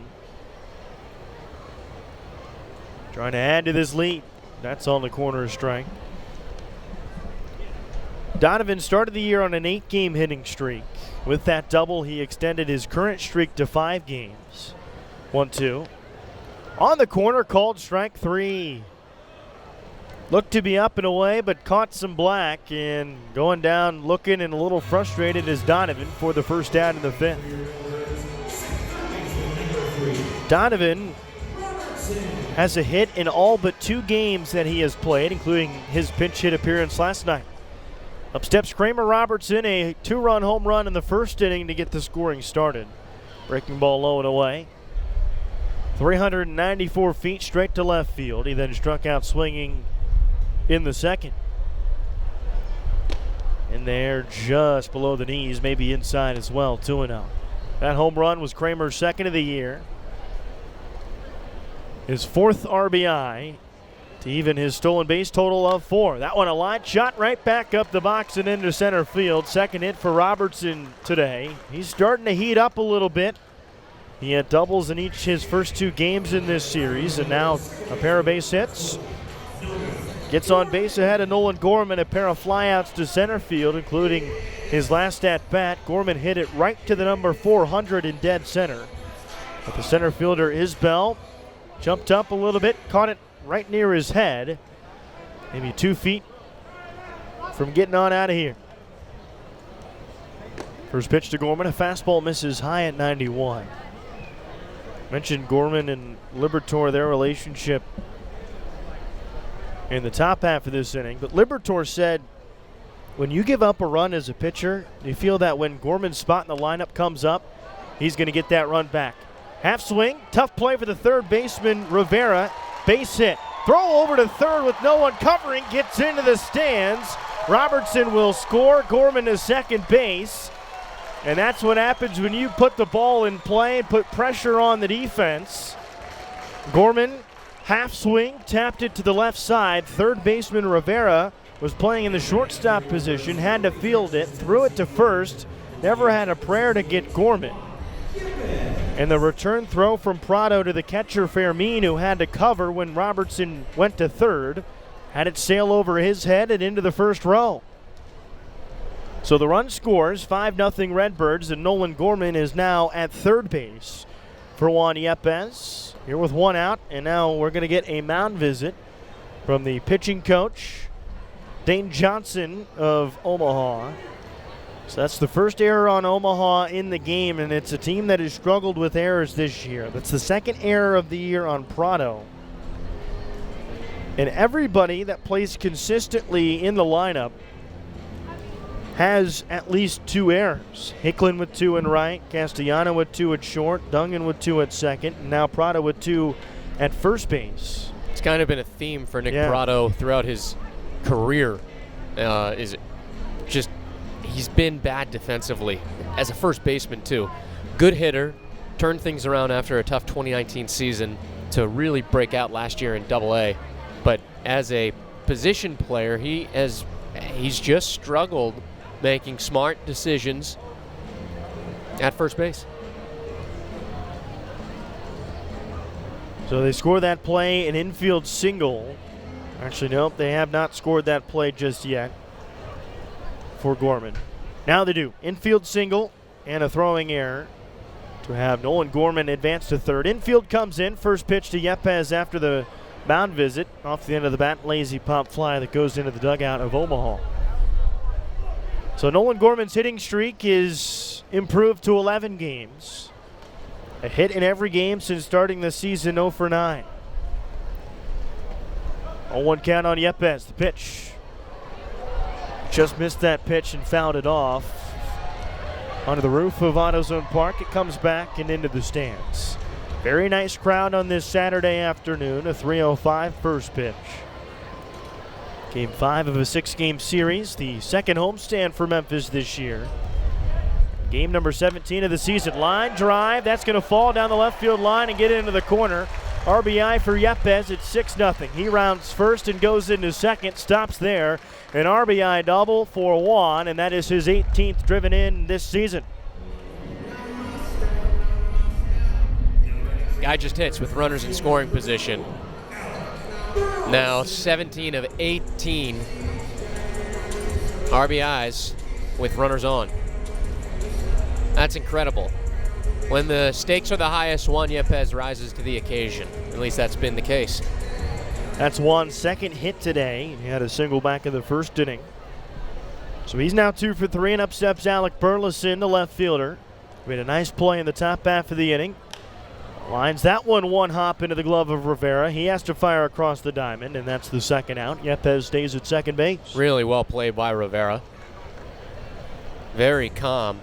trying to add to this lead. That's on the corner, a strike. Donovan started the year on an 8-game hitting streak. With that double, he extended his current streak to 5 games. 1-2. On the corner, called strike 3. Looked to be up and away, but caught some black, and going down looking and a little frustrated is Donovan for the first out in the 5th. Donovan has a hit in all but 2 games that he has played, including his pinch hit appearance last night. Up steps Kramer Robertson, a 2-run home run in the 1st inning to get the scoring started. Breaking ball low and away. 394 feet straight to left field. He then struck out swinging in the 2nd. And there just below the knees, maybe inside as well, 2-0. That home run was Kramer's 2nd of the year. His 4th RBI to even his stolen base total of 4. That one a line shot right back up the box and into center field. 2nd hit for Robertson today. He's starting to heat up a little bit. He had doubles in each his first 2 games in this series, and now a pair of base hits. Gets on base ahead of Nolan Gorman, a pair of flyouts to center field, including his last at-bat. Gorman hit it right to the number 400 in dead center. But the center fielder, Isbell, jumped up a little bit, caught it right near his head. Maybe 2 feet from getting on out of here. First pitch to Gorman, a fastball misses high at 91. Mentioned Gorman and Liberatore, their relationship in the top half of this inning. But Liberatore said, when you give up a run as a pitcher, you feel that when Gorman's spot in the lineup comes up, he's going to get that run back. Half swing, tough play for the third baseman, Rivera. Base hit. Throw over to third with no one covering, gets into the stands. Robertson will score. Gorman to second base. And that's what happens when you put the ball in play and put pressure on the defense. Gorman, half swing, tapped it to the left side. Third baseman Rivera was playing in the shortstop position, had to field it, threw it to first, never had a prayer to get Gorman. And the return throw from Prado to the catcher Fermin, who had to cover when Robertson went to third, had it sail over his head and into the first row. So the run scores, 5-0 Redbirds, and Nolan Gorman is now at third base for Juan Yepez. Here with one out, and now we're going to get a mound visit from the pitching coach, Dane Johnson of Omaha. So that's the first error on Omaha in the game, and it's a team that has struggled with errors this year. That's the second error of the year on Prado. And everybody that plays consistently in the lineup has at least 2 errors. Hicklin with 2 in right, Castellano with 2 at short, Dungan with 2 at second, and now Prado with 2 at first base. It's kind of been a theme for Nick Prado throughout his career. He's been bad defensively as a first baseman too. Good hitter, turned things around after a tough 2019 season to really break out last year in AA. But as a position player, he's just struggled making smart decisions at first base. So they score that play, an infield single. Actually, nope, they have not scored that play just yet for Gorman. Now they do. Infield single and a throwing error to have Nolan Gorman advance to third. Infield comes in. First pitch to Yepez after the mound visit. Off the end of the bat, lazy pop fly that goes into the dugout of Omaha. So Nolan Gorman's hitting streak is improved to 11 games. A hit in every game since starting the season, 0 for 9. 0-1 count on Yepez. The pitch. Just missed that pitch and fouled it off. Onto the roof of AutoZone Park. It comes back and into the stands. Very nice crowd on this Saturday afternoon. A 3:05 first pitch. Game 5 of a 6-game series. The second homestand for Memphis this year. Game number 17 of the season. Line drive. That's going to fall down the left field line and get into the corner. RBI for Yepez. It's 6-0. He rounds first and goes into second. Stops there. An RBI double for Juan, and that is his 18th driven in this season. Guy just hits with runners in scoring position. Now 17 of 18 RBIs with runners on. That's incredible. When the stakes are the highest, Juan Yepez rises to the occasion. At least that's been the case. That's Juan's second hit today. He had a single back in the first inning. So he's now 2 for 3, and up steps Alec Burleson, the left fielder. Made a nice play in the top half of the inning. Lines that one hop into the glove of Rivera. He has to fire across the diamond, and that's the second out. Yepez stays at second base. Really well played by Rivera. Very calm.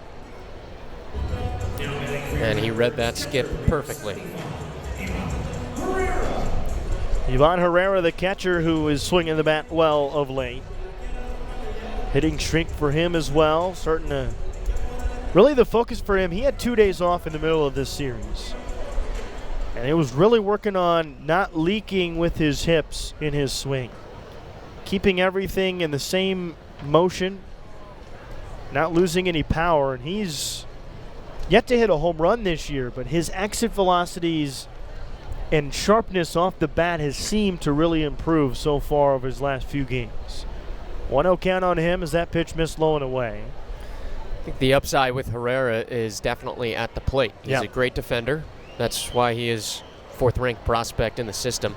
And he read that skip perfectly. Ivan Herrera, the catcher, who is swinging the bat well of late. Hitting streak for him as well. Starting to really the focus for him. He had 2 days off in the middle of this series. And he was really working on not leaking with his hips in his swing. Keeping everything in the same motion. Not losing any power. And he's yet to hit a home run this year, but his exit velocities and sharpness off the bat has seemed to really improve so far over his last few games. 1-0 count on him as that pitch missed low and away. I think the upside with Herrera is definitely at the plate. He's a great defender. That's why he is 4th-ranked prospect in the system.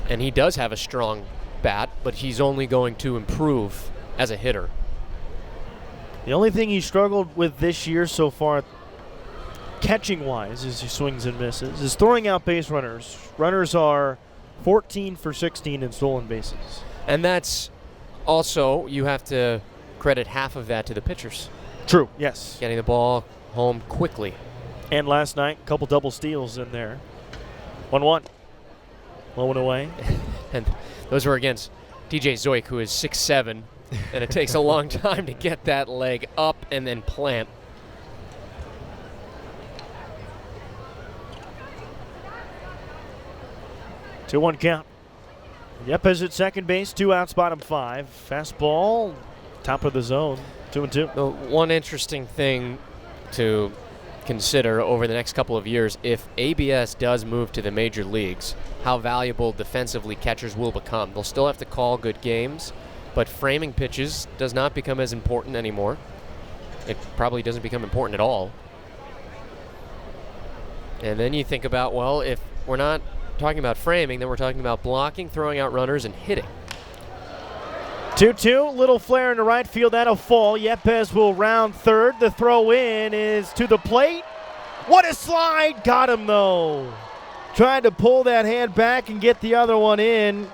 And he does have a strong bat, but he's only going to improve as a hitter. The only thing he struggled with this year so far, catching-wise, as he swings and misses, is throwing out base runners. Runners are 14 for 16 in stolen bases. And that's also, you have to credit half of that to the pitchers. True, yes. Getting the ball home quickly. And last night, a couple double steals in there. 1-1. Low and away. And those were against DJ Zoik, who is 6'7", and it takes a long time to get that leg up and then plant. Two one count. Yepez at second base, 2 outs, bottom 5. Fastball, top of the zone, 2-2. The one interesting thing to consider over the next couple of years, if ABS does move to the major leagues, how valuable defensively catchers will become. They'll still have to call good games, but framing pitches does not become as important anymore. It probably doesn't become important at all. And then you think about, well, if we're not talking about framing, then we're talking about blocking, throwing out runners, and hitting. 2-2, little flare in the right field, that'll fall. Yepez will round third. The throw in is to the plate. What a slide! Got him though. Tried to pull that hand back and get the other one in.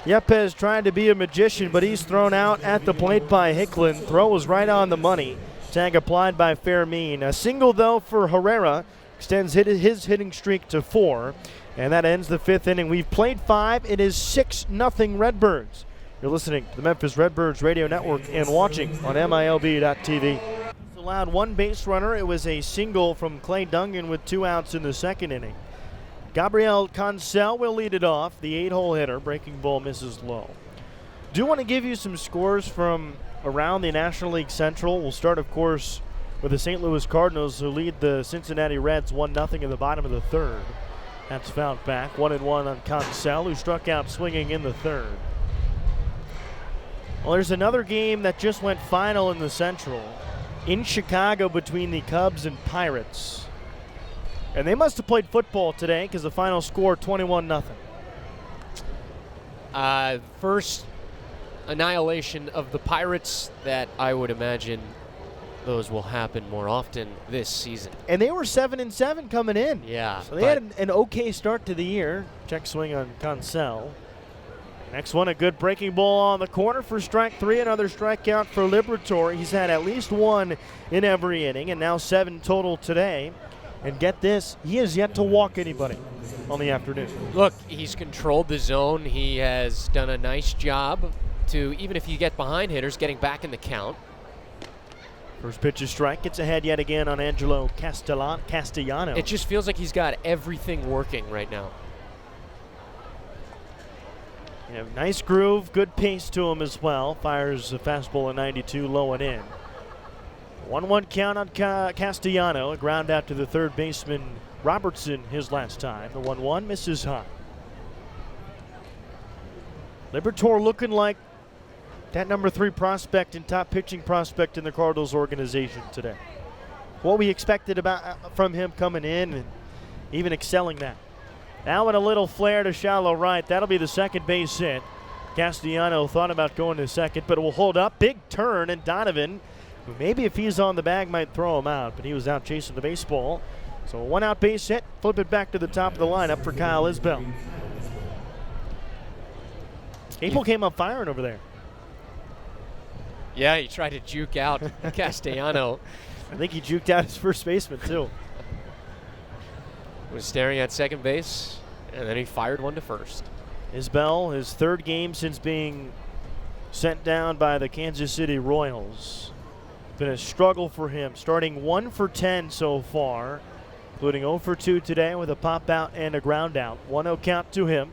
Yepez trying to be a magician, but he's thrown out at the plate by Hicklin. Throw was right on the money. Tag applied by Fermin. A single though for Herrera extends his hitting streak to 4. And that ends the 5th inning. We've played 5. It is 6-0 Redbirds. You're listening to the Memphis Redbirds Radio Network and watching on MILB.TV. Allowed 1 base runner. It was a single from Clay Dungan with 2 outs in the 2nd inning. Gabriel Cancel will lead it off. The 8-hole hitter. Breaking ball misses low. Do want to give you some scores from around the National League Central. We'll start, of course, with the St. Louis Cardinals, who lead the Cincinnati Reds 1-0 in the bottom of the 3rd. That's fouled back. 1-1 on Cancel, who struck out swinging in the 3rd. Well, there's another game that just went final in the Central in Chicago between the Cubs and Pirates. And they must have played football today because the final score 21-0. First annihilation of the Pirates that I would imagine those will happen more often this season. And they were 7-7 coming in. Yeah. So they had an okay start to the year. Check swing on Cancel. Next one, a good breaking ball on the corner for strike 3. Another strikeout for Liberatore. He's had at least 1 in every inning, and now 7 total today. And get this, he has yet to walk anybody on the afternoon. Look, he's controlled the zone. He has done a nice job to, even if you get behind hitters, getting back in the count. First pitch is strike. Gets ahead yet again on Angelo Castellano. It just feels like he's got everything working right now. Yeah, nice groove, good pace to him as well. Fires a fastball at 92, low and in. 1-1 count on Castellano. A ground out to the third baseman Robertson his last time. The 1-1 misses high. Liberatore looking like that number 3 prospect and top pitching prospect in the Cardinals organization today. What we expected from him coming in and even excelling that. Now in a little flare to shallow right. That'll be the second base hit. Castellano thought about going to second, but it will hold up. Big turn, and Donovan, who maybe if he's on the bag might throw him out, but he was out chasing the baseball. So a 1-out base hit. Flip it back to the top of the lineup for Kyle Isbell. People came up firing over there. Yeah, he tried to juke out Castellano. I think he juked out his first baseman, too. Was staring at second base, and then he fired one to first. Isbell, his 3rd game since being sent down by the Kansas City Royals. Been a struggle for him, starting 1 for 10 so far, including 0 for 2 today with a pop out and a ground out. 1-0 count to him.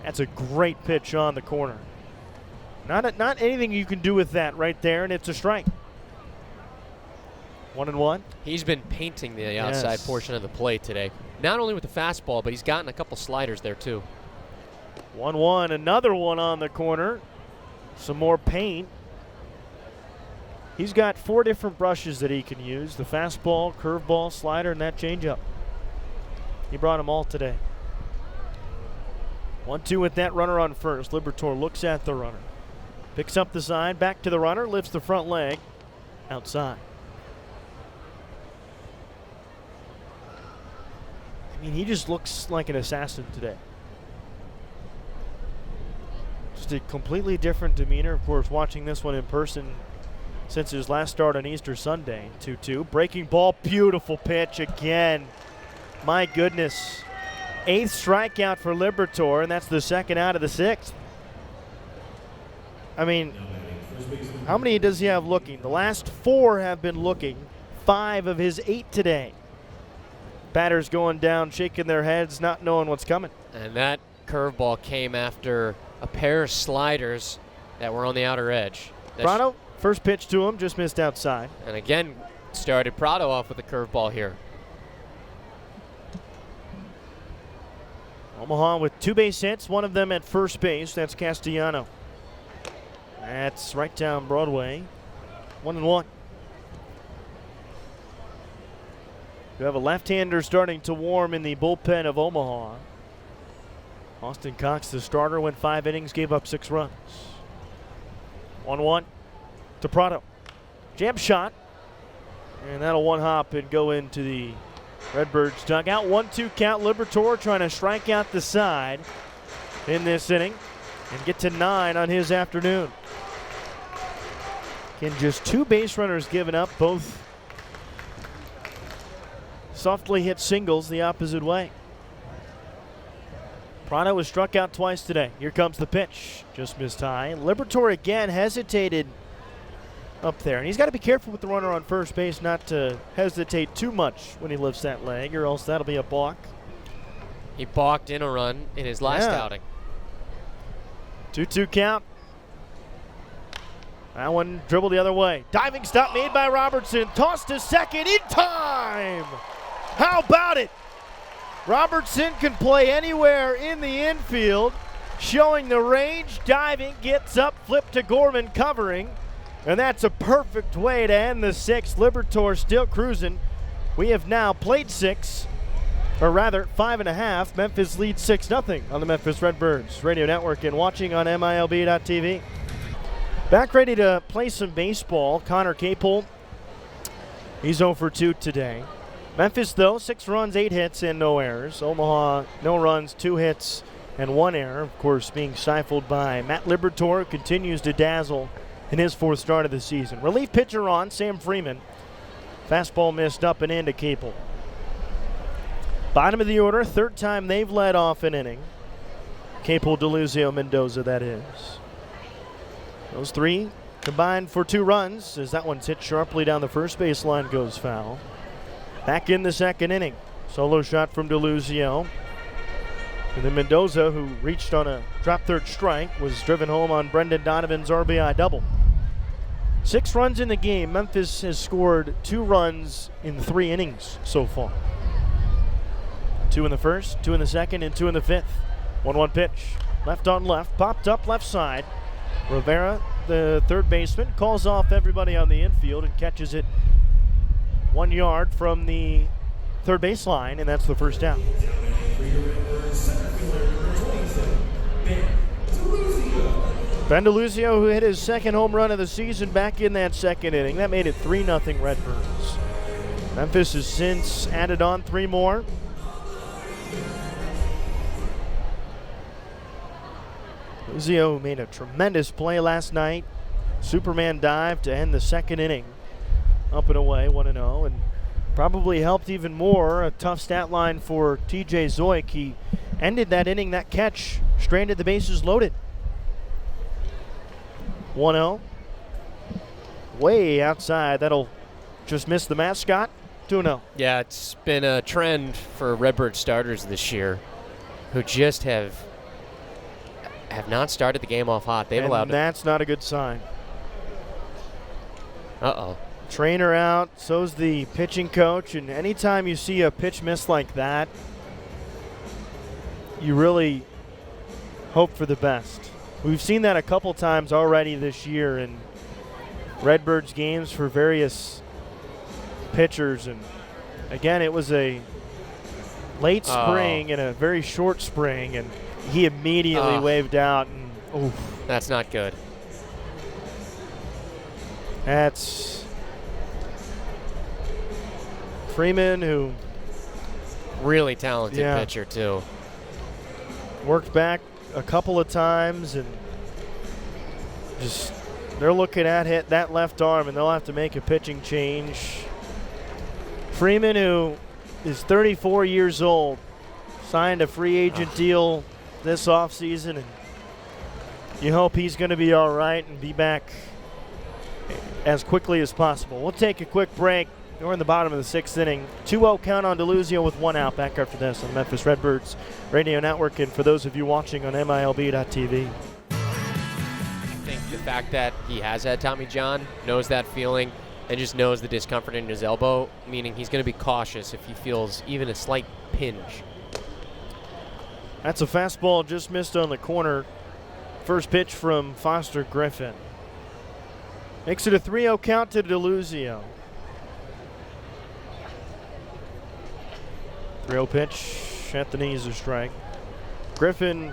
That's a great pitch on the corner. Not anything you can do with that right there, and it's a strike. 1-1. He's been painting the outside portion of the plate today. Not only with the fastball, but he's gotten a couple sliders there too. 1-1, another one on the corner. Some more paint. He's got 4 different brushes that he can use. The fastball, curveball, slider, and that changeup. He brought them all today. 1-2 with that runner on first. Liberatore looks at the runner. Picks up the side, back to the runner, lifts the front leg. outside. I mean, he just looks like an assassin today. Just a completely different demeanor. Of course, watching this one in person since his last start on Easter Sunday. 2-2. Breaking ball. Beautiful pitch again. My goodness. 8th strikeout for Liberatore, and that's the second out of the 6th. I mean, how many does he have looking? The last 4 have been looking. 5 of his 8 today. Batters going down, shaking their heads, not knowing what's coming. And that curveball came after a pair of sliders that were on the outer edge. Prado, first pitch to him, just missed outside. And again, started Prado off with a curveball here. Omaha with 2 base hits, one of them at first base. That's Castellano. That's right down Broadway. 1-1. You have a left-hander starting to warm in the bullpen of Omaha. Austin Cox, the starter, went 5 innings, gave up 6 runs. 1-1 to Prado. Jam shot. And that'll one hop and go into the Redbirds dugout. 1-2 count. Liberatore trying to strike out the side in this inning and get to 9 on his afternoon. Again, just 2 base runners given up, both softly hit singles the opposite way. Prado was struck out twice today. Here comes the pitch. Just missed high. Liberatore again hesitated up there. And he's got to be careful with the runner on first base not to hesitate too much when he lifts that leg, or else that'll be a balk. He balked in a run in his last outing. 2-2 count. That one dribbled the other way. Diving stop made by Robertson. Tossed to second in time. How about it? Robertson can play anywhere in the infield. Showing the range. Diving. Gets up. Flip to Gorman covering. And that's a perfect way to end the 6th. Liberatore still cruising. We have now played 6. Or rather, 5.5. Memphis leads 6-0 on the Memphis Redbirds Radio Network and watching on MILB.TV. Back ready to play some baseball. Connor Capel, he's 0 for 2 today. Memphis, though, 6 runs, 8 hits, and no errors. Omaha, no runs, 2 hits, and 1 error. Of course, being stifled by Matt Liberatore, who continues to dazzle in his 4th start of the season. Relief pitcher on, Sam Freeman. Fastball missed up and into Capel. Bottom of the order, 3rd time they've led off an inning. Capel, DeLuzio, Mendoza, that is. Those 3 combined for 2 runs as that one's hit sharply down the first baseline, goes foul. Back in the 2nd inning. Solo shot from DeLuzio. And then Mendoza, who reached on a drop 3rd strike, was driven home on Brendan Donovan's RBI double. 6 runs in the game. Memphis has scored 2 runs in 3 innings so far. 2 in the 1st, 2 in the 2nd, and 2 in the 5th. 1-1 pitch. Left on left. Popped up left side. Rivera, the 3rd baseman, calls off everybody on the infield and catches it 1 yard from the 3rd baseline, and that's the first down. Ben DeLuzio, who hit his 2nd home run of the season back in that 2nd inning. That made it 3-0 Redbirds. Memphis has since added on 3 more. DeLuzio made a tremendous play last night. Superman dive to end the 2nd inning. Up and away, 1-0, and probably helped even more. A tough stat line for TJ Zoik. He ended that inning, that catch, stranded the bases loaded. 1-0. Way outside. That'll just miss the mascot. 2-0. Yeah, it's been a trend for Redbird starters this year who just have not started the game off hot. They've allowed it. That's not a good sign. Uh-oh. Trainer out, so's the pitching coach, and anytime you see a pitch miss like that, you really hope for the best. We've seen that a couple times already this year in Redbirds games for various pitchers, and again, it was a late spring and a very short spring, and he immediately waved out, and oof. That's not good. That's Freeman, who Really talented pitcher, too. worked back a couple of times, and just they're looking at hit that left arm, and they'll have to make a pitching change. Freeman, who is 34 years old, signed a free agent deal this offseason, and you hope he's going to be all right and be back as quickly as possible. We'll take a quick break. We're in the bottom of the 6th inning. 2-0 count on DeLuzio with 1 out. Back after this on the Memphis Redbirds Radio Network, and for those of you watching on MILB.TV. I think the fact that he has had Tommy John, knows that feeling, and just knows the discomfort in his elbow, meaning he's going to be cautious if he feels even a slight pinch. That's a fastball just missed on the corner. First pitch from Foster Griffin. Makes it a 3-0 count to DeLuzio. 3-0 pitch at the knees, a strike. Griffin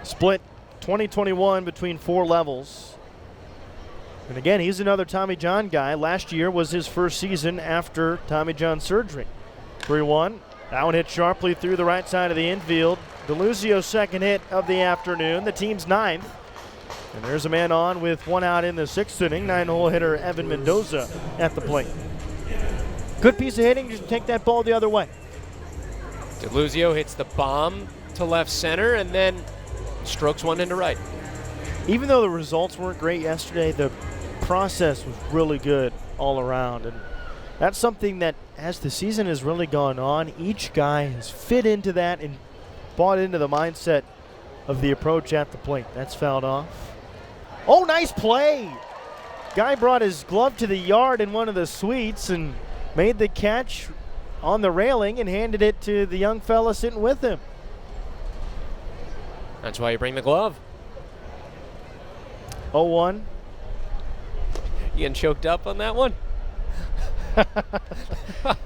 split 2021 between 4 levels. And again, he's another Tommy John guy. Last year was his first season after Tommy John surgery. 3-1. That one hit sharply through the right side of the infield. DeLuzio's second hit of the afternoon, the team's 9th. And there's a man on with 1 out in the 6th inning. 9-hole hitter Evan Mendoza at the plate. Good piece of hitting, just take that ball the other way. DeLuzio hits the bomb to left center and then strokes one into right. Even though the results weren't great yesterday, the process was really good all around. And that's something that, as the season has really gone on, each guy has fit into that and bought into the mindset of the approach at the plate. That's fouled off. Oh, nice play. Guy brought his glove to the yard in one of the suites and made the catch on the railing and handed it to the young fella sitting with him. That's why you bring the glove. 0-1. You getting choked up on that one?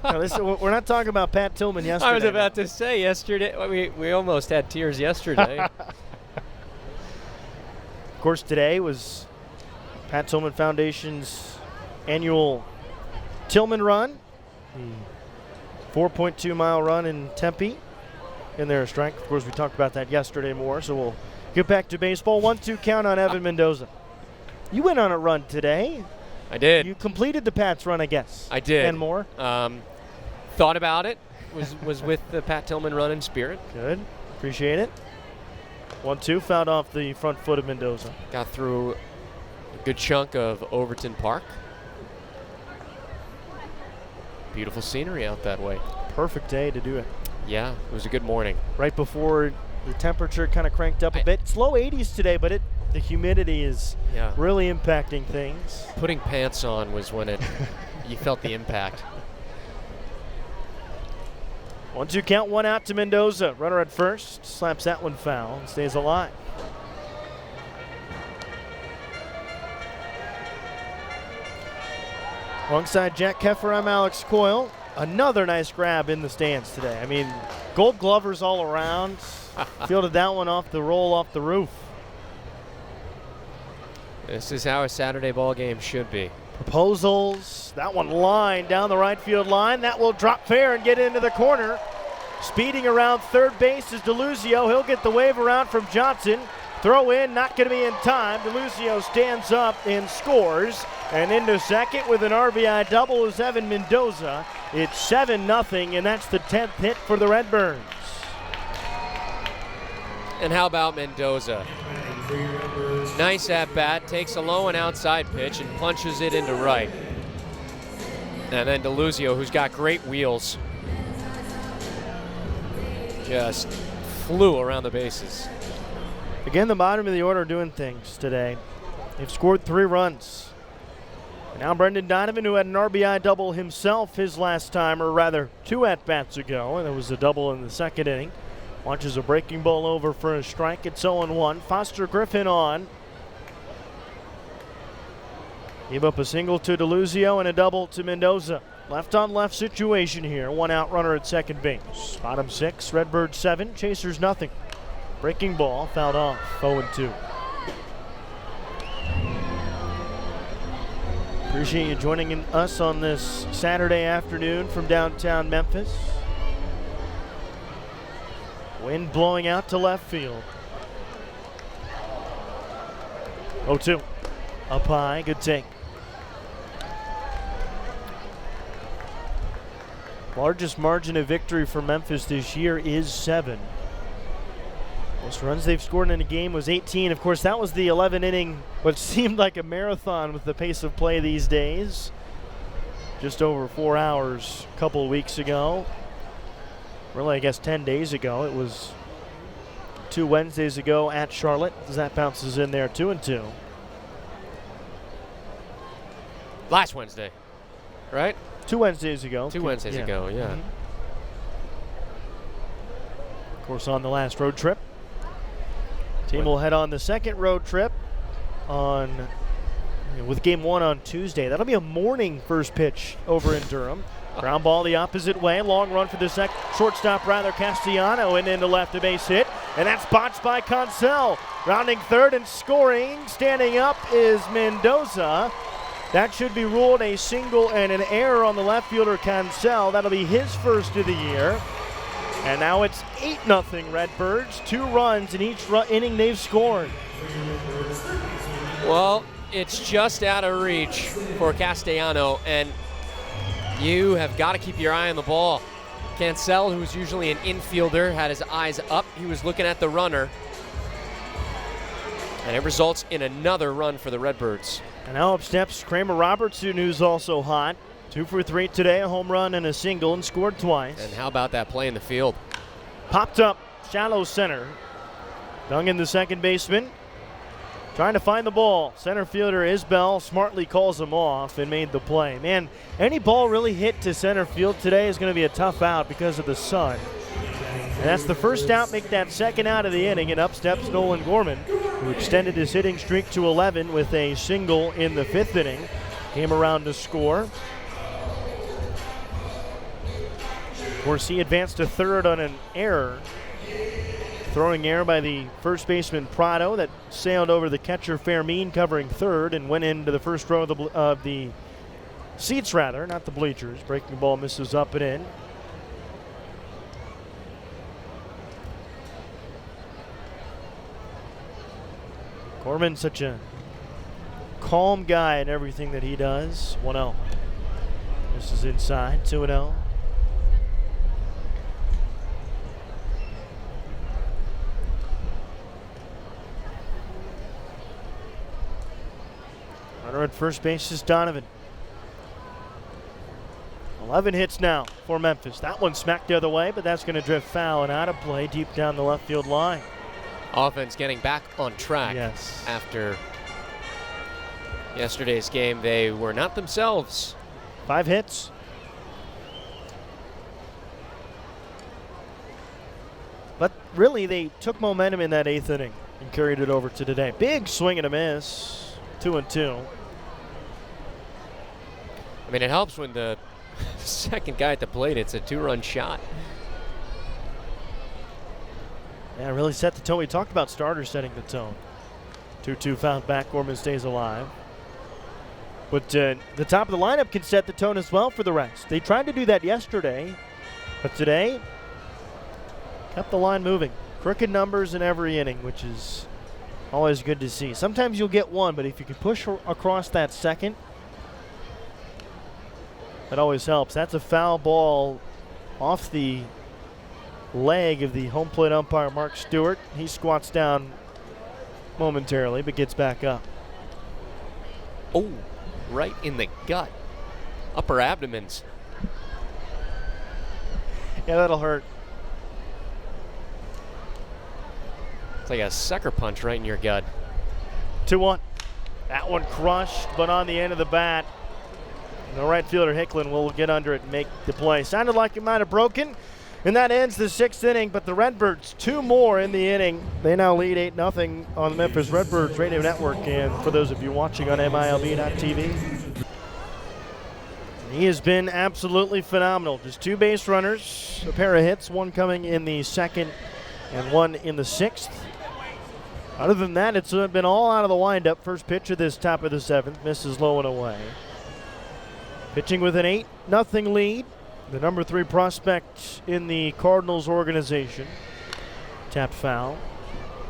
No, we're not talking about Pat Tillman yesterday. I was about to say yesterday, we almost had tears yesterday. Of course, today was Pat Tillman Foundation's annual Tillman Run, the 4.2-mile run in Tempe in their strength. Of course, we talked about that yesterday more, so we'll get back to baseball. 1-2 count on Evan Mendoza. You went on a run today. I did. You completed the Pat's run, I guess. I did. And more. Thought about it. Was with the Pat Tillman run in spirit. Good. Appreciate it. 1-2, fouled off the front foot of Mendoza. Got through a good chunk of Overton Park. Beautiful scenery out that way. Perfect day to do it. Yeah, it was a good morning. Right before the temperature kind of cranked up a bit. It's low 80s today, but the humidity is really impacting things. Putting pants on was when you felt the impact. 1-2 count, 1 out to Mendoza. Runner at first, slaps that one foul and stays alive. Alongside Jack Keffer, I'm Alex Coyle. Another nice grab in the stands today. I mean, gold glovers all around. Fielded that one off the roll off the roof. This is how a Saturday ball game should be. Proposals. That one line down the right field line. That will drop fair and get into the corner. Speeding around third base is DeLuzio. He'll get the wave around from Johnson. Throw in, not going to be in time. DeLuzio stands up and scores. And into second with an RBI double is Evan Mendoza. It's 7-0, and that's the 10th hit for the Redbirds. And how about Mendoza? Nice at-bat, takes a low and outside pitch and punches it into right. And then DeLuzio, who's got great wheels, just flew around the bases. Again, the bottom of the order doing things today. They've scored 3 runs. And now Brendan Donovan, who had an RBI double himself his last time, or rather 2 at-bats ago, and there was a double in the second inning. Launches a breaking ball over for a strike. It's 0-1. Foster Griffin on. Gave up a single to DeLuzio and a double to Mendoza. Left on left situation here. 1 out runner at second base. Bottom 6, Redbirds 7, Chasers nothing. Breaking ball, fouled off, 0-2. Appreciate you joining us on this Saturday afternoon from downtown Memphis. Wind blowing out to left field. 0-2. Up high, good take. Largest margin of victory for Memphis this year is 7. Most runs they've scored in a game was 18. Of course, that was the 11-inning, what seemed like a marathon with the pace of play these days. Just over 4 hours a couple of weeks ago. Really, I guess 10 days ago. It was 2 Wednesdays ago at Charlotte. That bounces in there, 2-2. Last Wednesday, right? 2 Wednesdays ago. 2 Wednesdays ago, yeah. Mm-hmm. Of course, on the last road trip. Team will head on the second road trip with game 1 on Tuesday. That'll be a morning first pitch over in Durham. Ground ball the opposite way. Long run for the shortstop, Castellano, and into left, a base hit. And that's botched by Consell. Rounding third and scoring. Standing up is Mendoza. That should be ruled a single and an error on the left fielder, Consell. That'll be his first of the year. And now it's 8-0 Redbirds. 2 runs in each inning they've scored. Well, it's just out of reach for Castellano, and you have got to keep your eye on the ball. Cancel, who's usually an infielder, had his eyes up. He was looking at the runner. And it results in another run for the Redbirds. And now up steps Kramer Robertson, who's also hot. 2 for 3 today, a home run and a single, and scored twice. And how about that play in the field? Popped up, shallow center. Dung in the second baseman. Trying to find the ball. Center fielder Isbell smartly calls him off and made the play. Man, any ball really hit to center field today is going to be a tough out because of the sun. And that's the first out, make that second out of the inning, and up steps Nolan Gorman, who extended his hitting streak to 11 with a single in the 5th inning. Came around to score. Of course, he advanced to third on an error. Throwing error by the first baseman Prado that sailed over the catcher Fermin covering third and went into the first row of the seats, not the bleachers. Breaking ball misses up and in. Gorman's such a calm guy in everything that he does. 1-0. This is inside, 2-0. Runner at first base is Donovan. 11 hits now for Memphis. That one smacked the other way, but that's going to drift foul and out of play deep down the left field line. Offense getting back on track. Yes. After yesterday's game. They were not themselves. 5 hits. But really, they took momentum in that 8th inning and carried it over to today. Big swing and a miss. 2-2. I mean, it helps when the second guy at the plate, it's a 2-run shot. Yeah, really set the tone. We talked about starters setting the tone. 2-2 fouled back. Gorman stays alive. But the top of the lineup can set the tone as well for the rest. They tried to do that yesterday, but today kept the line moving. Crooked numbers in every inning, which is always good to see. Sometimes you'll get one, but if you can push across that second, that always helps. That's a foul ball off the leg of the home plate umpire, Mark Stewart. He squats down momentarily, but gets back up. Oh, right in the gut. Upper abdomens. Yeah, that'll hurt. It's like a sucker punch right in your gut. 2-1. That one crushed, but on the end of the bat. The right fielder Hicklin will get under it and make the play. Sounded like it might have broken, and that ends the 6th inning, but the Redbirds 2 more in the inning. They now lead 8-0 on the Memphis Redbirds Radio Network, and for those of you watching on MILB.TV. He has been absolutely phenomenal. Just 2 base runners, a pair of hits, one coming in the 2nd and one in the 6th. Other than that, it's been all out of the windup. First pitch of this top of the 7th, misses low and away. Pitching with an 8-0 lead. The number 3 prospect in the Cardinals organization. Tapped foul.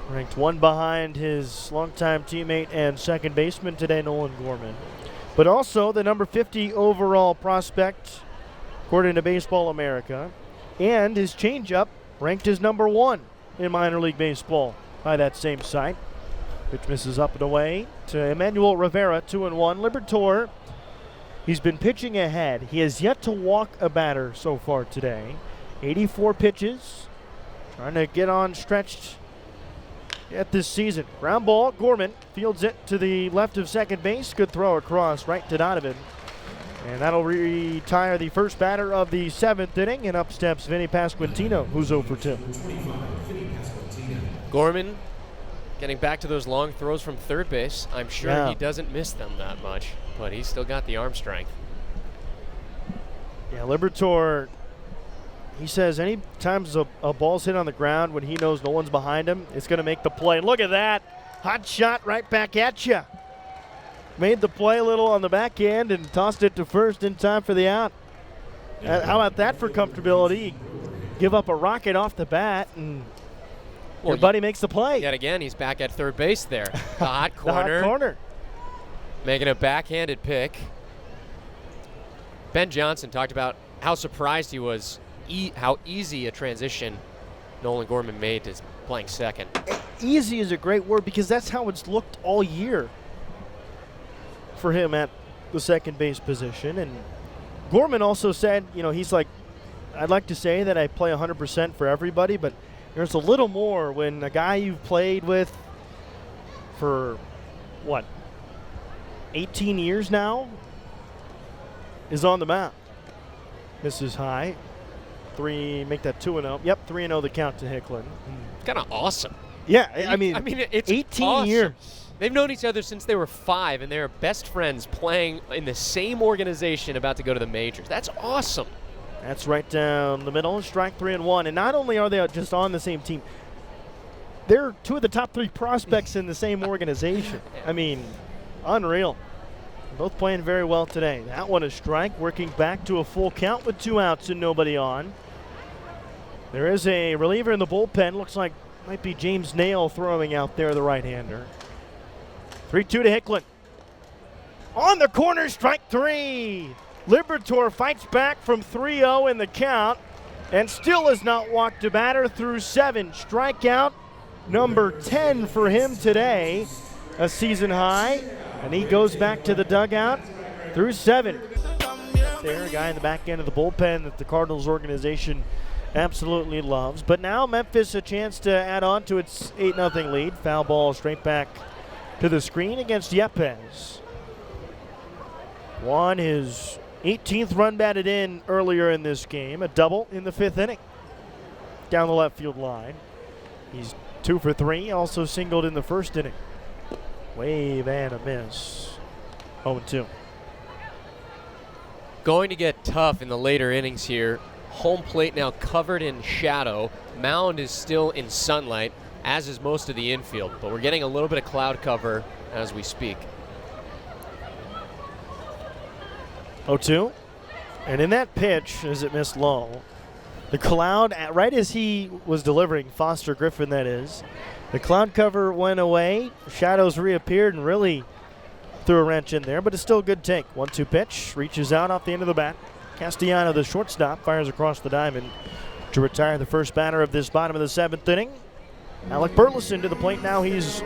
Ranked 1 behind his longtime teammate and second baseman today, Nolan Gorman. But also the number 50 overall prospect, according to Baseball America. And his changeup ranked as number 1 in minor league baseball by that same site. Pitch misses up and away to Emmanuel Rivera, 2-1. Liberatore, he's been pitching ahead. He has yet to walk a batter so far today. 84 pitches. Trying to get on stretched at this season. Ground ball, Gorman fields it to the left of second base. Good throw across right to Donovan. And that'll retire the first batter of the 7th inning. And up steps Vinny Pasquantino, who's 0 for 2. Gorman getting back to those long throws from third base. I'm sure he doesn't miss them that much, but he's still got the arm strength. Yeah, Liberatore, he says any times a ball's hit on the ground when he knows no one's behind him, it's going to make the play. Look at that. Hot shot right back at you. Made the play a little on the backhand and tossed it to first in time for the out. How about that for comfortability? Give up a rocket off the bat and your buddy makes the play. Yet again, he's back at third base there. The hot corner. The hot corner. Making a backhanded pick. Ben Johnson talked about how surprised he was how easy a transition Nolan Gorman made to playing second. Easy is a great word because that's how it's looked all year for him at the second base position. And Gorman also said, he's like, I'd like to say that I play 100% for everybody, but there's a little more when a guy you've played with for, 18 years now is on the mound. Misses high. Make that 2-0. Yep, 3-0 the count to Hicklin. Kind of awesome. Yeah, I mean it's 18 awesome. years. They've known each other since they were 5, and they're best friends playing in the same organization about to go to the majors. That's awesome. That's right down the middle. Strike 3-1. And not only are they just on the same team, they're 2 of the top 3 prospects in the same organization. I mean, unreal. Both playing very well today. That one a strike, working back to a full count with 2 outs and nobody on. There is a reliever in the bullpen. Looks like might be James Nail throwing out there, the right-hander. 3-2 to Hicklin. On the corner, strike 3. Liberatore fights back from 3-0 in the count and still has not walked a batter through 7. Strikeout number 10 for him today, a season high, and he goes back to the dugout through 7. There, a guy in the back end of the bullpen that the Cardinals organization absolutely loves. But now Memphis a chance to add on to its 8-0 lead. Foul ball straight back to the screen against Yepez. Won his 18th run batted in earlier in this game, a double in the 5th inning. Down the left field line. He's 2 for 3, also singled in the 1st inning. Wave and a miss. 0-2. Going to get tough in the later innings here. Home plate now covered in shadow. Mound is still in sunlight, as is most of the infield, but we're getting a little bit of cloud cover as we speak. 0-2. And in that pitch, as it missed low, the cloud, right as he was delivering, Foster Griffin that is, the cloud cover went away, shadows reappeared and really threw a wrench in there, but it's still a good take. 1-2 pitch, reaches out off the end of the bat. Castellano, the shortstop, fires across the diamond to retire the first batter of this bottom of the 7th inning. Alec Burleson to the plate now. He's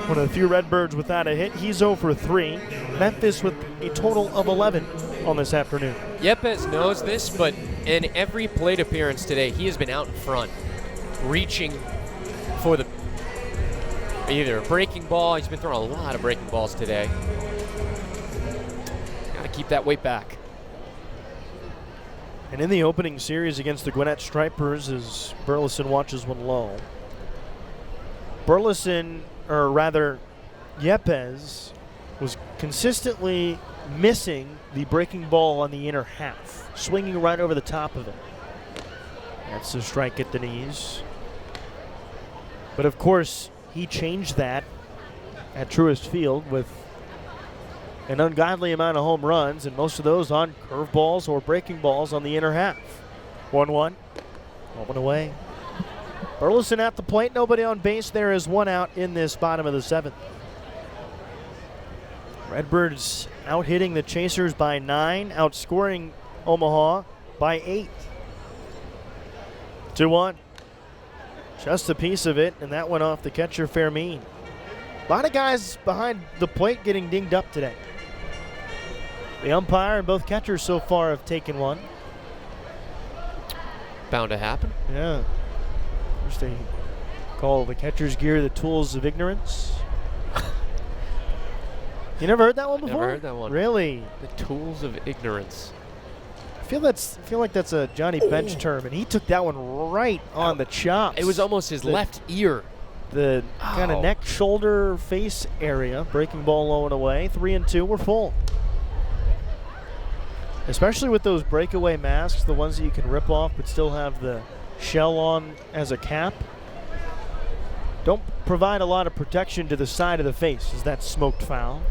one of the few Redbirds without a hit. He's 0 for 3. Memphis with a total of 11 on this afternoon. Yepez knows this, but in every plate appearance today, he has been out in front, reaching for either a breaking ball. He's been throwing a lot of breaking balls today. Got to keep that weight back. And in the opening series against the Gwinnett Stripers, as Burleson watches one low, Yepez was consistently missing the breaking ball on the inner half, swinging right over the top of it. That's a strike at the knees. But of course, he changed that at Truist Field with an ungodly amount of home runs, and most of those on curveballs or breaking balls on the inner half. 1-1. 1 away. Burleson at the plate. Nobody on base. There is one out in this bottom of the 7th. Redbirds out hitting the Chasers by 9, outscoring Omaha by 8. 2-1. Just a piece of it, and that went off the catcher Fermin. A lot of guys behind the plate getting dinged up today. The umpire and both catchers so far have taken one. Bound to happen. Yeah. First they call the catcher's gear the tools of ignorance. You never heard that one before? Never heard that one. Really? The tools of ignorance. I feel like that's a Johnny Bench term, and he took that one right on the chops. It was almost his left ear. The kind of neck, shoulder, face area. Breaking ball low and away. 3-2. We're full. Especially with those breakaway masks, the ones that you can rip off but still have the shell on as a cap. Don't provide a lot of protection to the side of the face as that smoked foul.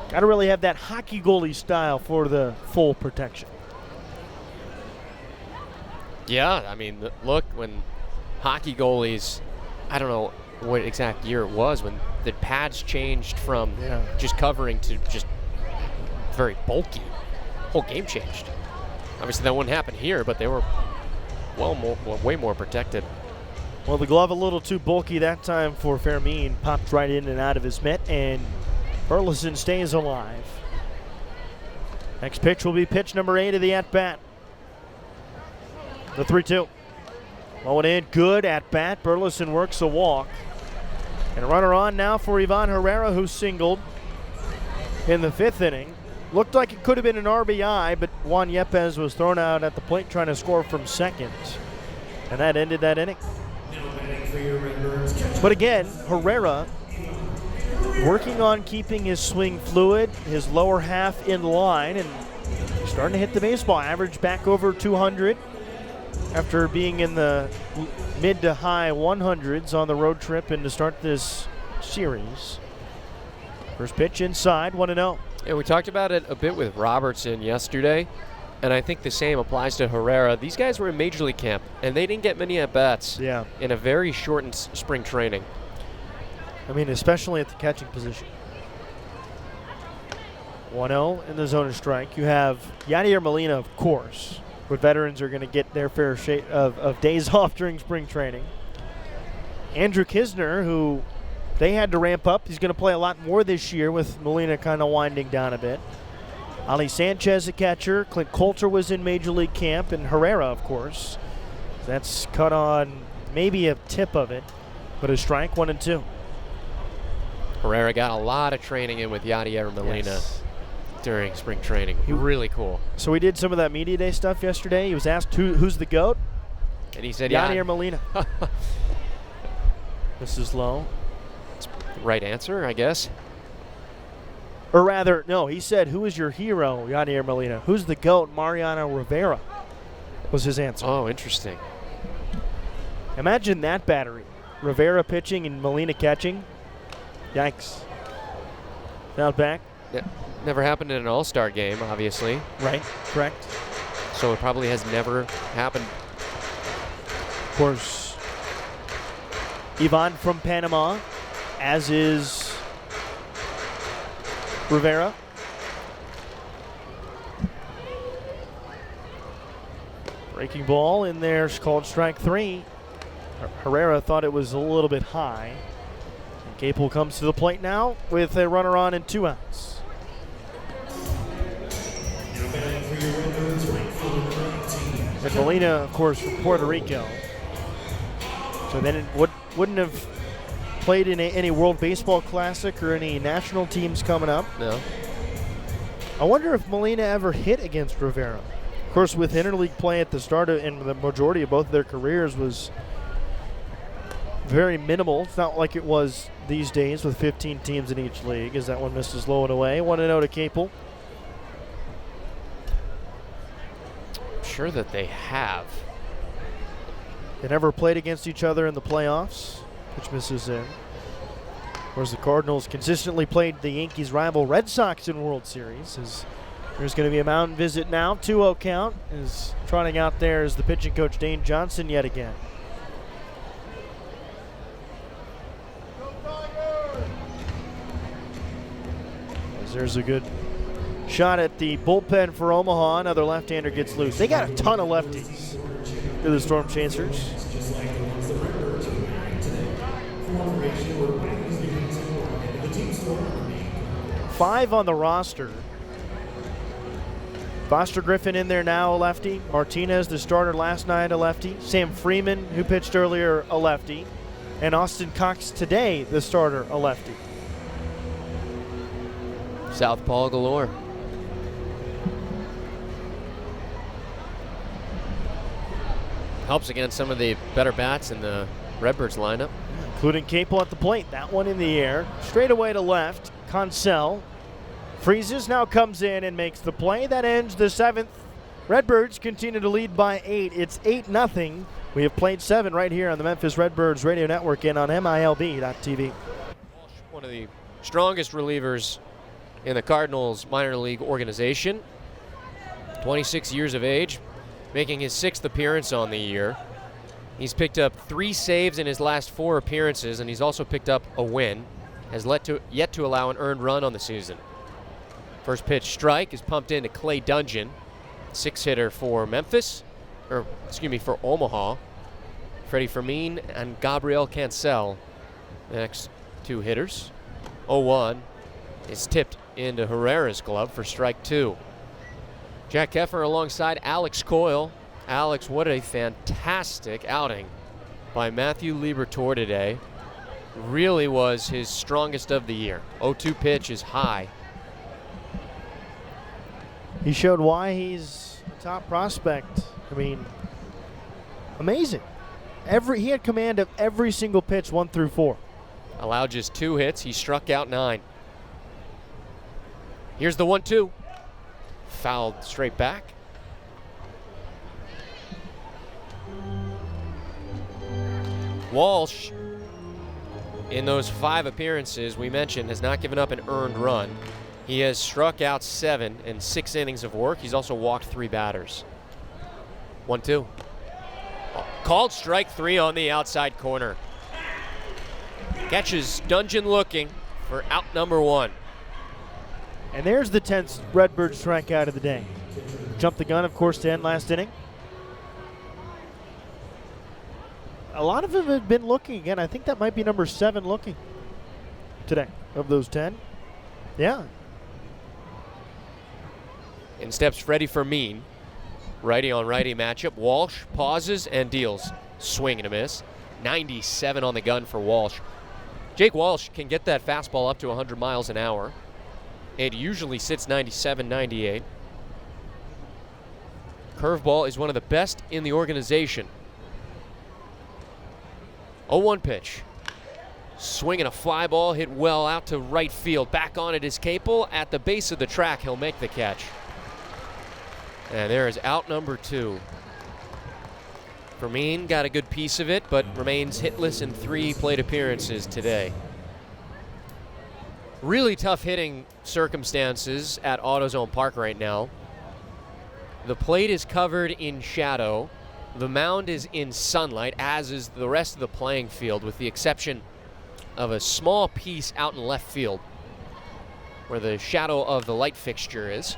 Got to really have that hockey goalie style for the full protection. Yeah, I mean, look, when hockey goalies, I don't know what exact year it was, when the pads changed from just covering to just very bulky. Whole game changed. Obviously, that wouldn't happen here, but they were way more protected. Well, the glove a little too bulky that time for Fermin. Popped right in and out of his mitt, and Burleson stays alive. Next pitch will be pitch number 8 of the at-bat. The 3-2. Going in, good at-bat. Burleson works a walk. And a runner on now for Ivan Herrera, who singled in the 5th inning. Looked like it could have been an RBI, but Juan Yepes was thrown out at the plate trying to score from second. And that ended that inning. But again, Herrera working on keeping his swing fluid, his lower half in line, and starting to hit the baseball. Average back over 200 after being in the mid to high 100s on the road trip and to start this series. First pitch inside, 1-0. And we talked about it a bit with Robertson yesterday, and I think the same applies to Herrera. These guys were in Major League camp, and they didn't get many at-bats in a very shortened spring training. I mean, especially at the catching position. 1-0 in the zone of strike. You have Yadier Molina, of course, but veterans are going to get their fair share of days off during spring training. Andrew Kisner, who they had to ramp up. He's going to play a lot more this year with Molina kind of winding down a bit. Ali Sanchez, a catcher. Clint Coulter was in Major League camp, and Herrera, of course. That's cut on maybe a tip of it, but a strike, 1-2. Herrera got a lot of training in with Yadier Molina during spring training. Really cool. So we did some of that media day stuff yesterday. He was asked who's the GOAT, and he said Yadier Molina. This is low. It's the right answer, I guess. Or rather, no, he said, who is your hero, Yadier Molina? Who's the GOAT, Mariano Rivera, was his answer. Oh, interesting. Imagine that battery. Rivera pitching and Molina catching. Yikes. Fouled back. Yeah, never happened in an all-star game, obviously. Right, correct. So it probably has never happened. Of course, Ivan from Panama, as is Rivera. Breaking ball in there is called strike 3. Herrera thought it was a little bit high. And Capel comes to the plate now with a runner on and 2 outs. And Molina, of course, from Puerto Rico. So then it wouldn't have played in any World Baseball Classic or any national teams coming up. No. I wonder if Molina ever hit against Rivera. Of course, with interleague play at the start of, and the majority of both of their careers was very minimal. It's not like it was these days with 15 teams in each league, as that one misses low and away. 1-0 to Capel. I'm sure that they have. They never played against each other in the playoffs, which misses in. Of course, the Cardinals consistently played the Yankees' rival Red Sox in World Series. As there's going to be a mountain visit now. 2-0 count. Is trotting out there is the pitching coach Dane Johnson yet again. As there's a good shot at the bullpen for Omaha. Another left-hander gets loose. They got a ton of lefties to the Storm Chasers. Five on the roster. Foster Griffin in there now, a lefty. Martinez, the starter last night, a lefty. Sam Freeman, who pitched earlier, a lefty. And Austin Cox today, the starter, a lefty. Southpaw galore. Helps against some of the better bats in the Redbirds lineup. Including Capel at the plate. That one in the air. Straight away to left. Consell freezes, now comes in and makes the play. That ends the seventh. Redbirds continue to lead by 8. It's 8-0. We have played 7 right here on the Memphis Redbirds radio network and on MILB.TV. One of the strongest relievers in the Cardinals minor league organization. 26 years of age, making his 6th appearance on the year. He's picked up 3 saves in his last 4 appearances, and he's also picked up a win. Has yet to allow an earned run on the season. First pitch strike is pumped into Clay Dungeon, 6-hitter for Memphis, for Omaha. Freddie Fermin and Gabriel Cancel, the next 2 hitters. 0-1 is tipped into Herrera's glove for strike 2. Jack Keffer alongside Alex Coyle. Alex, what a fantastic outing by Matthew Liberatore today. Really was his strongest of the year. 0-2 pitch is high. He showed why he's a top prospect. I mean, amazing. He had command of every single pitch, 1 through 4. Allowed just 2 hits. He struck out 9. Here's the 1-2. Fouled straight back. Walsh, in those 5 appearances we mentioned, has not given up an earned run. He has struck out 7 in 6 innings of work. He's also walked 3 batters. 1-2. Called strike 3 on the outside corner. Catches Dungeon looking for out number 1. And there's the 10th Redbird strikeout of the day. Jumped the gun, of course, to end last inning. A lot of them have been looking again. I think that might be number 7 looking today of those 10. Yeah. In steps Freddie Fermin. Righty on righty matchup. Walsh pauses and deals. Swing and a miss. 97 on the gun for Walsh. Jake Walsh can get that fastball up to 100 miles an hour. It usually sits 97, 98. Curveball is one of the best in the organization. 0-1 pitch. Swinging a fly ball, hit well out to right field. Back on it is Capel. At the base of the track, he'll make the catch. And there is out number 2. Fermin got a good piece of it, but remains hitless in 3 plate appearances today. Really tough hitting circumstances at AutoZone Park right now. The plate is covered in shadow. The mound is in sunlight, as is the rest of the playing field, with the exception of a small piece out in left field where the shadow of the light fixture is.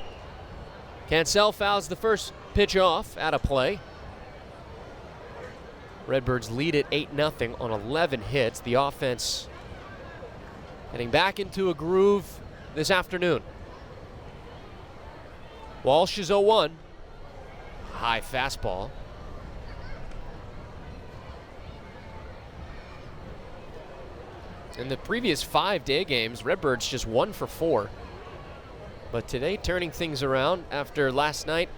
Cancel fouls the first pitch off out of play. Redbirds lead at 8-0 on 11 hits. The offense heading back into a groove this afternoon. Walsh is 0-1. High fastball. In the previous 5 day games, Redbirds just 1 for 4. But today, turning things around after last night,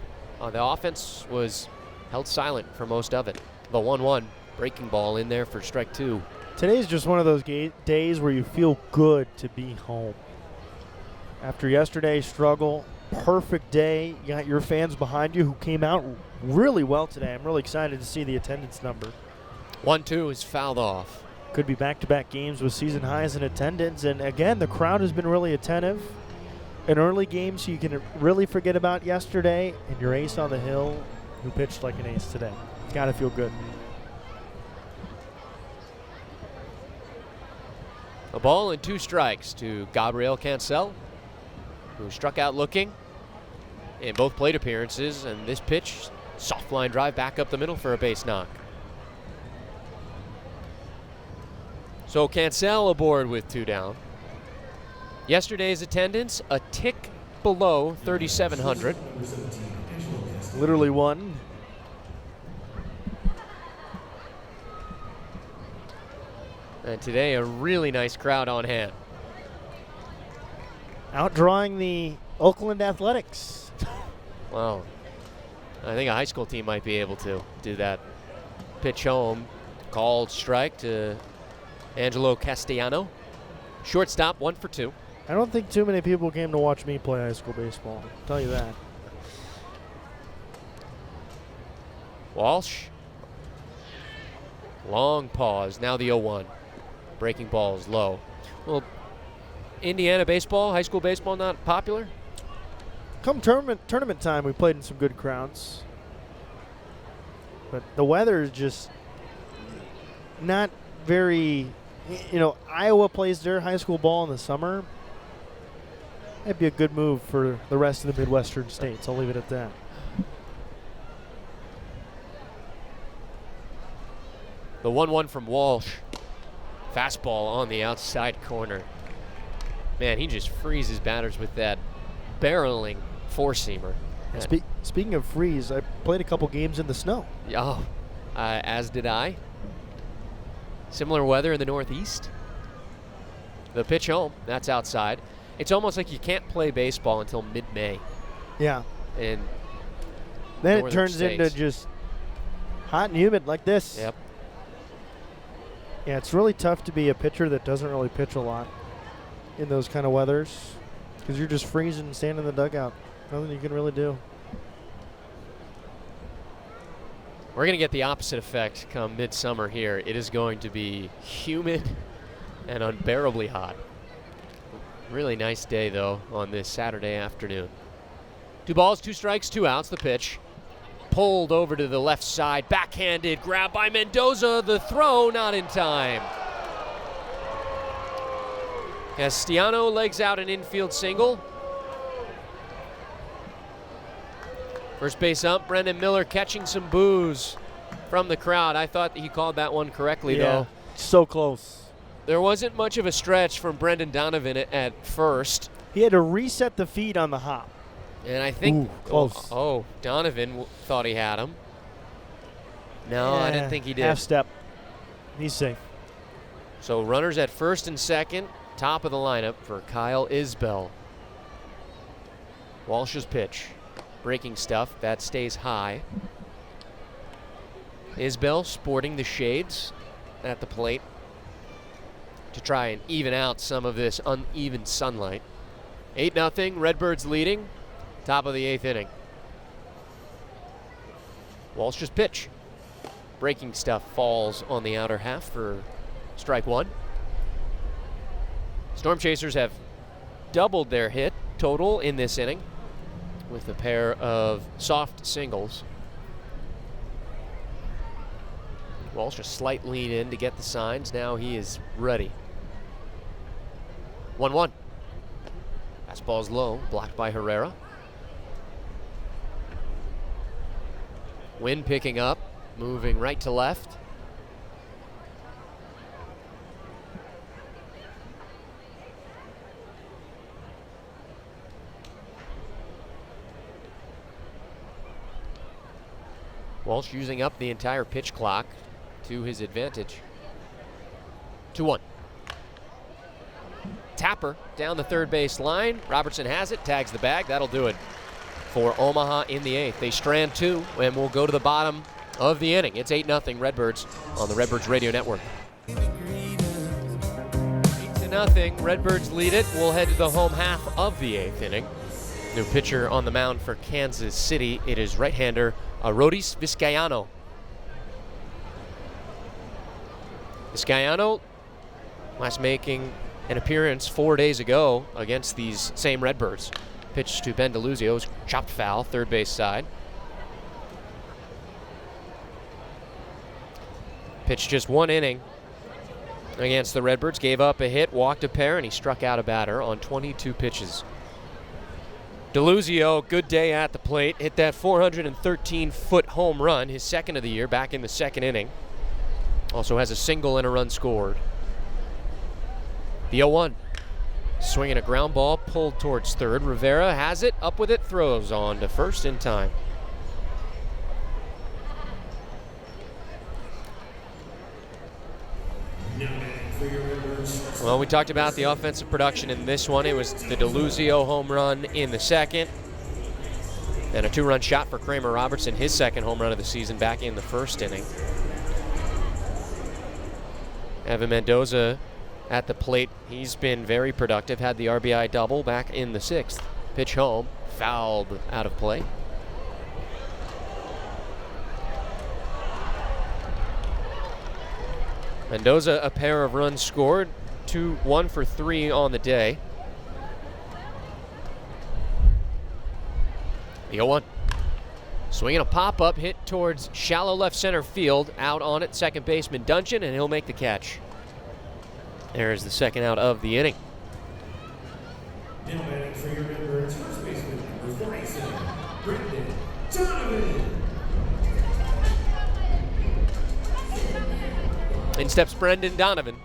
the offense was held silent for most of it. The 1-1 breaking ball in there for strike 2. Today's just one of those days where you feel good to be home. After yesterday's struggle, perfect day. You got your fans behind you who came out really well today. I'm really excited to see the attendance number. 1-2 is fouled off. Could be back-to-back games with season highs in attendance. And again, the crowd has been really attentive. An early game, so you can really forget about yesterday, and your ace on the hill who pitched like an ace today. Got to feel good. A ball and 2 strikes to Gabriel Cancel, who struck out looking in both plate appearances, and this pitch, soft line drive back up the middle for a base knock. So Cancel aboard with 2 down. Yesterday's attendance, a tick below 3,700. Literally one. And today, a really nice crowd on hand. Outdrawing the Oakland Athletics. Wow. I think a high school team might be able to do that. Pitch home, called strike to Angelo Castellano. Shortstop, 1 for 2. I don't think too many people came to watch me play high school baseball. I'll tell you that. Walsh. Long pause. Now the 0-1. Breaking balls low. Well, Indiana baseball, high school baseball, not popular? Come tournament time, we played in some good crowds. But the weather is just not very, Iowa plays their high school ball in the summer. That'd be a good move for the rest of the Midwestern states. I'll leave it at that. The 1-1 from Walsh. Fastball on the outside corner. Man, he just freezes batters with that barreling four-seamer. Speaking of freeze, I played a couple games in the snow. Oh, as did I. Similar weather in the Northeast. The pitch home, that's outside. It's almost like you can't play baseball until mid-May. Yeah. And then it turns into just hot and humid like this. Yep. Yeah, it's really tough to be a pitcher that doesn't really pitch a lot in those kind of weathers because you're just freezing and standing in the dugout. Nothing you can really do. We're going to get the opposite effect come midsummer here. It is going to be humid and unbearably hot. Really nice day, though, on this Saturday afternoon. 2 balls, 2 strikes, 2 outs. The pitch pulled over to the left side. Backhanded grab by Mendoza. The throw not in time. Castellano legs out an infield single. First base ump, Brendan Miller catching some boos from the crowd. I thought that he called that one correctly, though. So close. There wasn't much of a stretch from Brendan Donovan at first. He had to reset the feed on the hop. And I think, close. Donovan thought he had him. No, I didn't think he did. Half step. He's safe. So runners at first and second, top of the lineup for Kyle Isbell. Walsh's pitch. Breaking stuff, that stays high. Isbell sporting the shades at the plate to try and even out some of this uneven sunlight. 8-0, Redbirds leading, top of the 8th inning. Walsh's pitch. Breaking stuff falls on the outer half for strike 1. Storm Chasers have doubled their hit total in this inning with a pair of soft singles. Walsh a slight lean in to get the signs. Now he is ready. 1-1. Fastball's low, blocked by Herrera. Wind picking up, moving right to left. Walsh using up the entire pitch clock to his advantage. 2-1. Tapper down the third base line. Robertson has it, tags the bag. That'll do it for Omaha in the 8th. They strand 2, and we'll go to the bottom of the inning. It's 8-0 Redbirds on the Redbirds Radio Network. 8-0, Redbirds lead it. We'll head to the home half of the 8th inning. New pitcher on the mound for Kansas City. It is right-hander Arodys Vizcaino. Vizcaino, last making an appearance 4 days ago against these same Redbirds. Pitch to Ben DeLuzio, chopped foul, third base side. Pitched just 1 inning against the Redbirds, gave up a hit, walked a pair, and he struck out a batter on 22 pitches. DeLuzio, good day at the plate, hit that 413-foot home run, his second of the year, back in the second inning. Also has a single and a run scored. The 0-1. Swinging a ground ball, pulled towards third. Rivera has it, up with it, throws on to first in time. Well, we talked about the offensive production in this one. It was the DeLuzio home run in the second. And a 2-run shot for Kramer Robertson, his second home run of the season, back in the first inning. Evan Mendoza at the plate. He's been very productive. Had the RBI double back in the sixth. Pitch home, fouled out of play. Mendoza, a pair of runs scored. 1 for 3 on the day. The 0-1. Swinging a pop-up hit towards shallow left center field. Out on it, second baseman Dungeon, and he'll make the catch. There's the second out of the inning. Now batting for your Redbirds, first baseman, number 47, Brendan Donovan. In steps Brendan Donovan.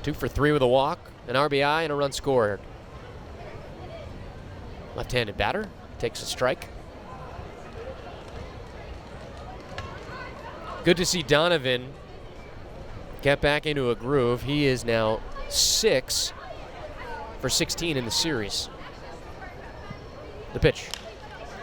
Two for 3 with a walk, an RBI, and a run scored. Left-handed batter takes a strike. Good to see Donovan get back into a groove. He is now 6 for 16 in the series. The pitch.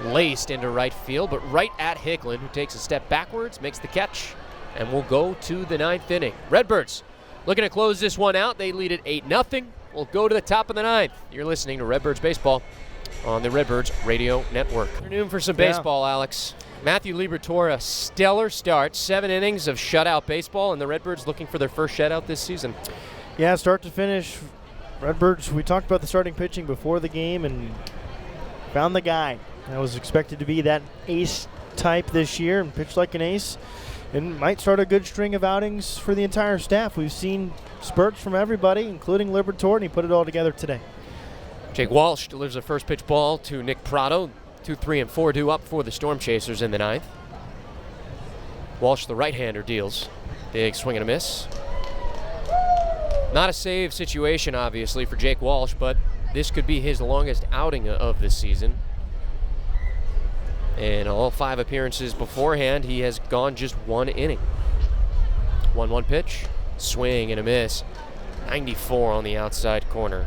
Laced into right field, but right at Hicklin, who takes a step backwards, makes the catch, and will go to the 9th inning. Redbirds looking to close this one out. They lead it 8-0. We'll go to the top of the 9th. You're listening to Redbirds Baseball on the Redbirds Radio Network. Afternoon for some baseball, Alex. Matthew Liberatore, a stellar start. 7 innings of shutout baseball, and the Redbirds looking for their first shutout this season. Yeah, start to finish, Redbirds, we talked about the starting pitching before the game and found the guy that was expected to be that ace type this year and pitched like an ace. And might start a good string of outings for the entire staff. We've seen spurts from everybody, including Liberatore, and he put it all together today. Jake Walsh delivers a first pitch ball to Nick Prado. 2, 3, and 4 due up for the Storm Chasers in the 9th. Walsh, the right-hander, deals. Big swing and a miss. Not a save situation, obviously, for Jake Walsh, but this could be his longest outing of this season. In all 5 appearances beforehand, he has gone just 1 inning. 1-1 pitch, swing and a miss. 94 on the outside corner.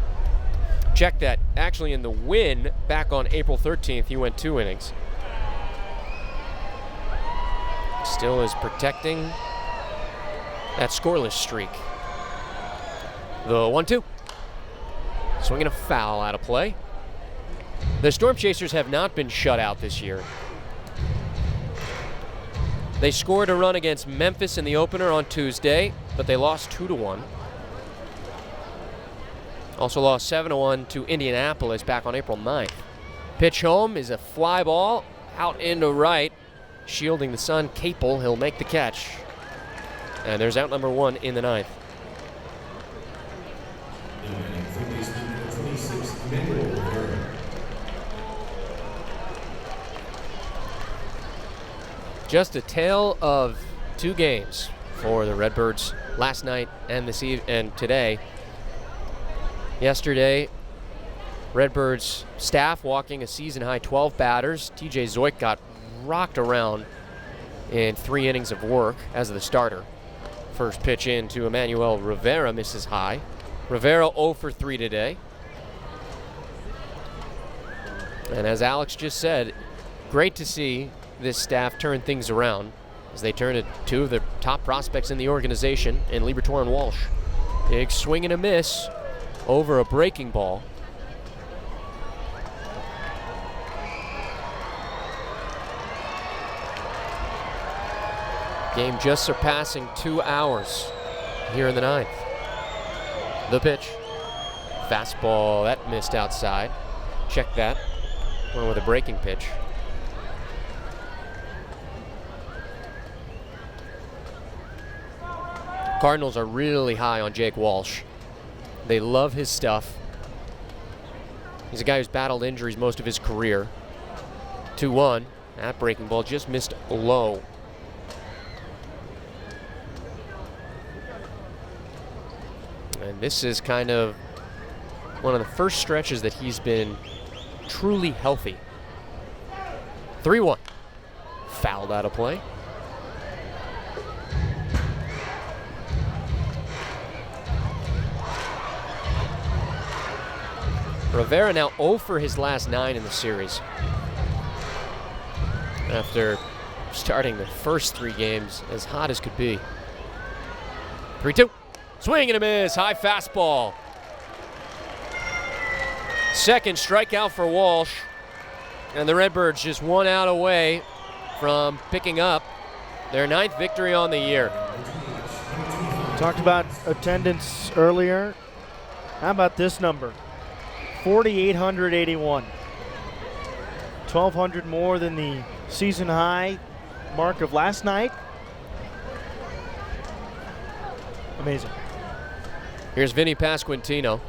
Check that. Actually, in the win back on April 13th, he went 2 innings. Still is protecting that scoreless streak. The 1-2. Swinging a foul out of play. The Storm Chasers have not been shut out this year. They scored a run against Memphis in the opener on Tuesday, but they lost 2-1. Also lost 7-1 to Indianapolis back on April 9th. Pitch home is a fly ball out into right, shielding the sun. Capel, he'll make the catch. And there's out number 1 in the 9th. Just a tale of 2 games for the Redbirds last night and and today. Yesterday, Redbirds staff walking a season-high 12 batters. TJ Zoik got rocked around in 3 innings of work as the starter. First pitch in to Emmanuel Rivera, misses high. Rivera 0 for 3 today. And as Alex just said, great to see this staff turn things around as they turn to 2 of the top prospects in the organization in Liberatore and Walsh. Big swing and a miss over a breaking ball. Game just surpassing 2 hours here in the 9th. The pitch. Fastball, that missed outside. Check that. Went with a breaking pitch. Cardinals are really high on Jake Walsh. They love his stuff. He's a guy who's battled injuries most of his career. 2-1. That breaking ball just missed low. And this is kind of one of the first stretches that he's been truly healthy. 3-1. Fouled out of play. Rivera now 0 for his last 9 in the series. After starting the first 3 games as hot as could be. 3-2. Swing and a miss. High fastball. Second strikeout for Walsh. And the Redbirds just 1 out away from picking up their 9th victory on the year. Talked about attendance earlier. How about this number? 4,881. 1,200 more than the season high mark of last night. Amazing. Here's Vinny Pasquantino.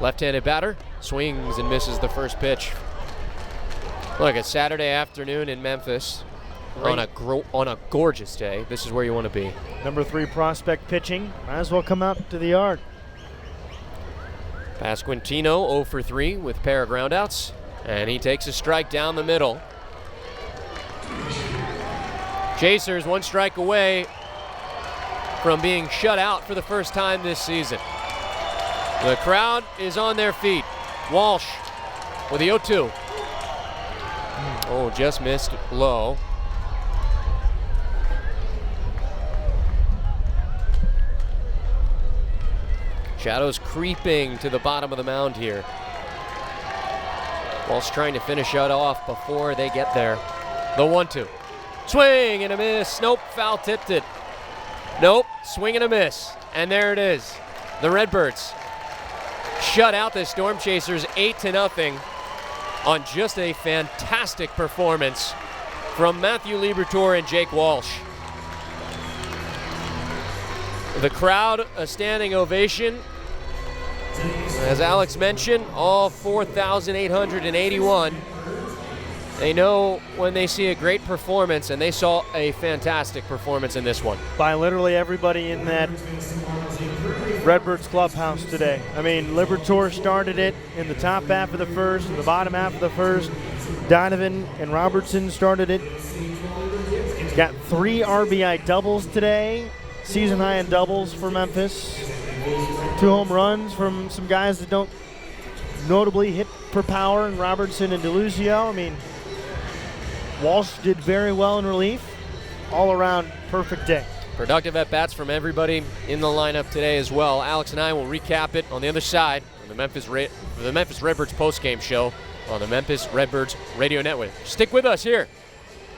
Left-handed batter. Swings and misses the first pitch. Look, a Saturday afternoon in Memphis on a gorgeous day. This is where you want to be. Number 3 prospect pitching. Might as well come out to the yard. Pasquantino 0 for 3 with pair of groundouts, and he takes a strike down the middle. Chasers 1 strike away from being shut out for the first time this season. The crowd is on their feet. Walsh with the 0-2. Oh, just missed low. Shadows creeping to the bottom of the mound here. Walsh trying to finish it off before they get there. The 1-2. Swing and a miss. Nope, foul tipped it. Nope, swing and a miss. And there it is. The Redbirds shut out the Storm Chasers 8-0 on just a fantastic performance from Matthew Liberatore and Jake Walsh. The crowd, a standing ovation. As Alex mentioned, all 4,881. They know when they see a great performance, and they saw a fantastic performance in this one. By literally everybody in that Redbirds clubhouse today. I mean, Liberatore started it in the top half of the first, and the bottom half of the first. Donovan and Robertson started it. Got 3 RBI doubles today. Season high in doubles for Memphis. 2 home runs from some guys that don't notably hit for power, and Robertson and DeLuzio. I mean, Walsh did very well in relief. All around perfect day. Productive at-bats from everybody in the lineup today as well. Alex and I will recap it on the other side of the Memphis Redbirds postgame show on the Memphis Redbirds Radio Network. Stick with us here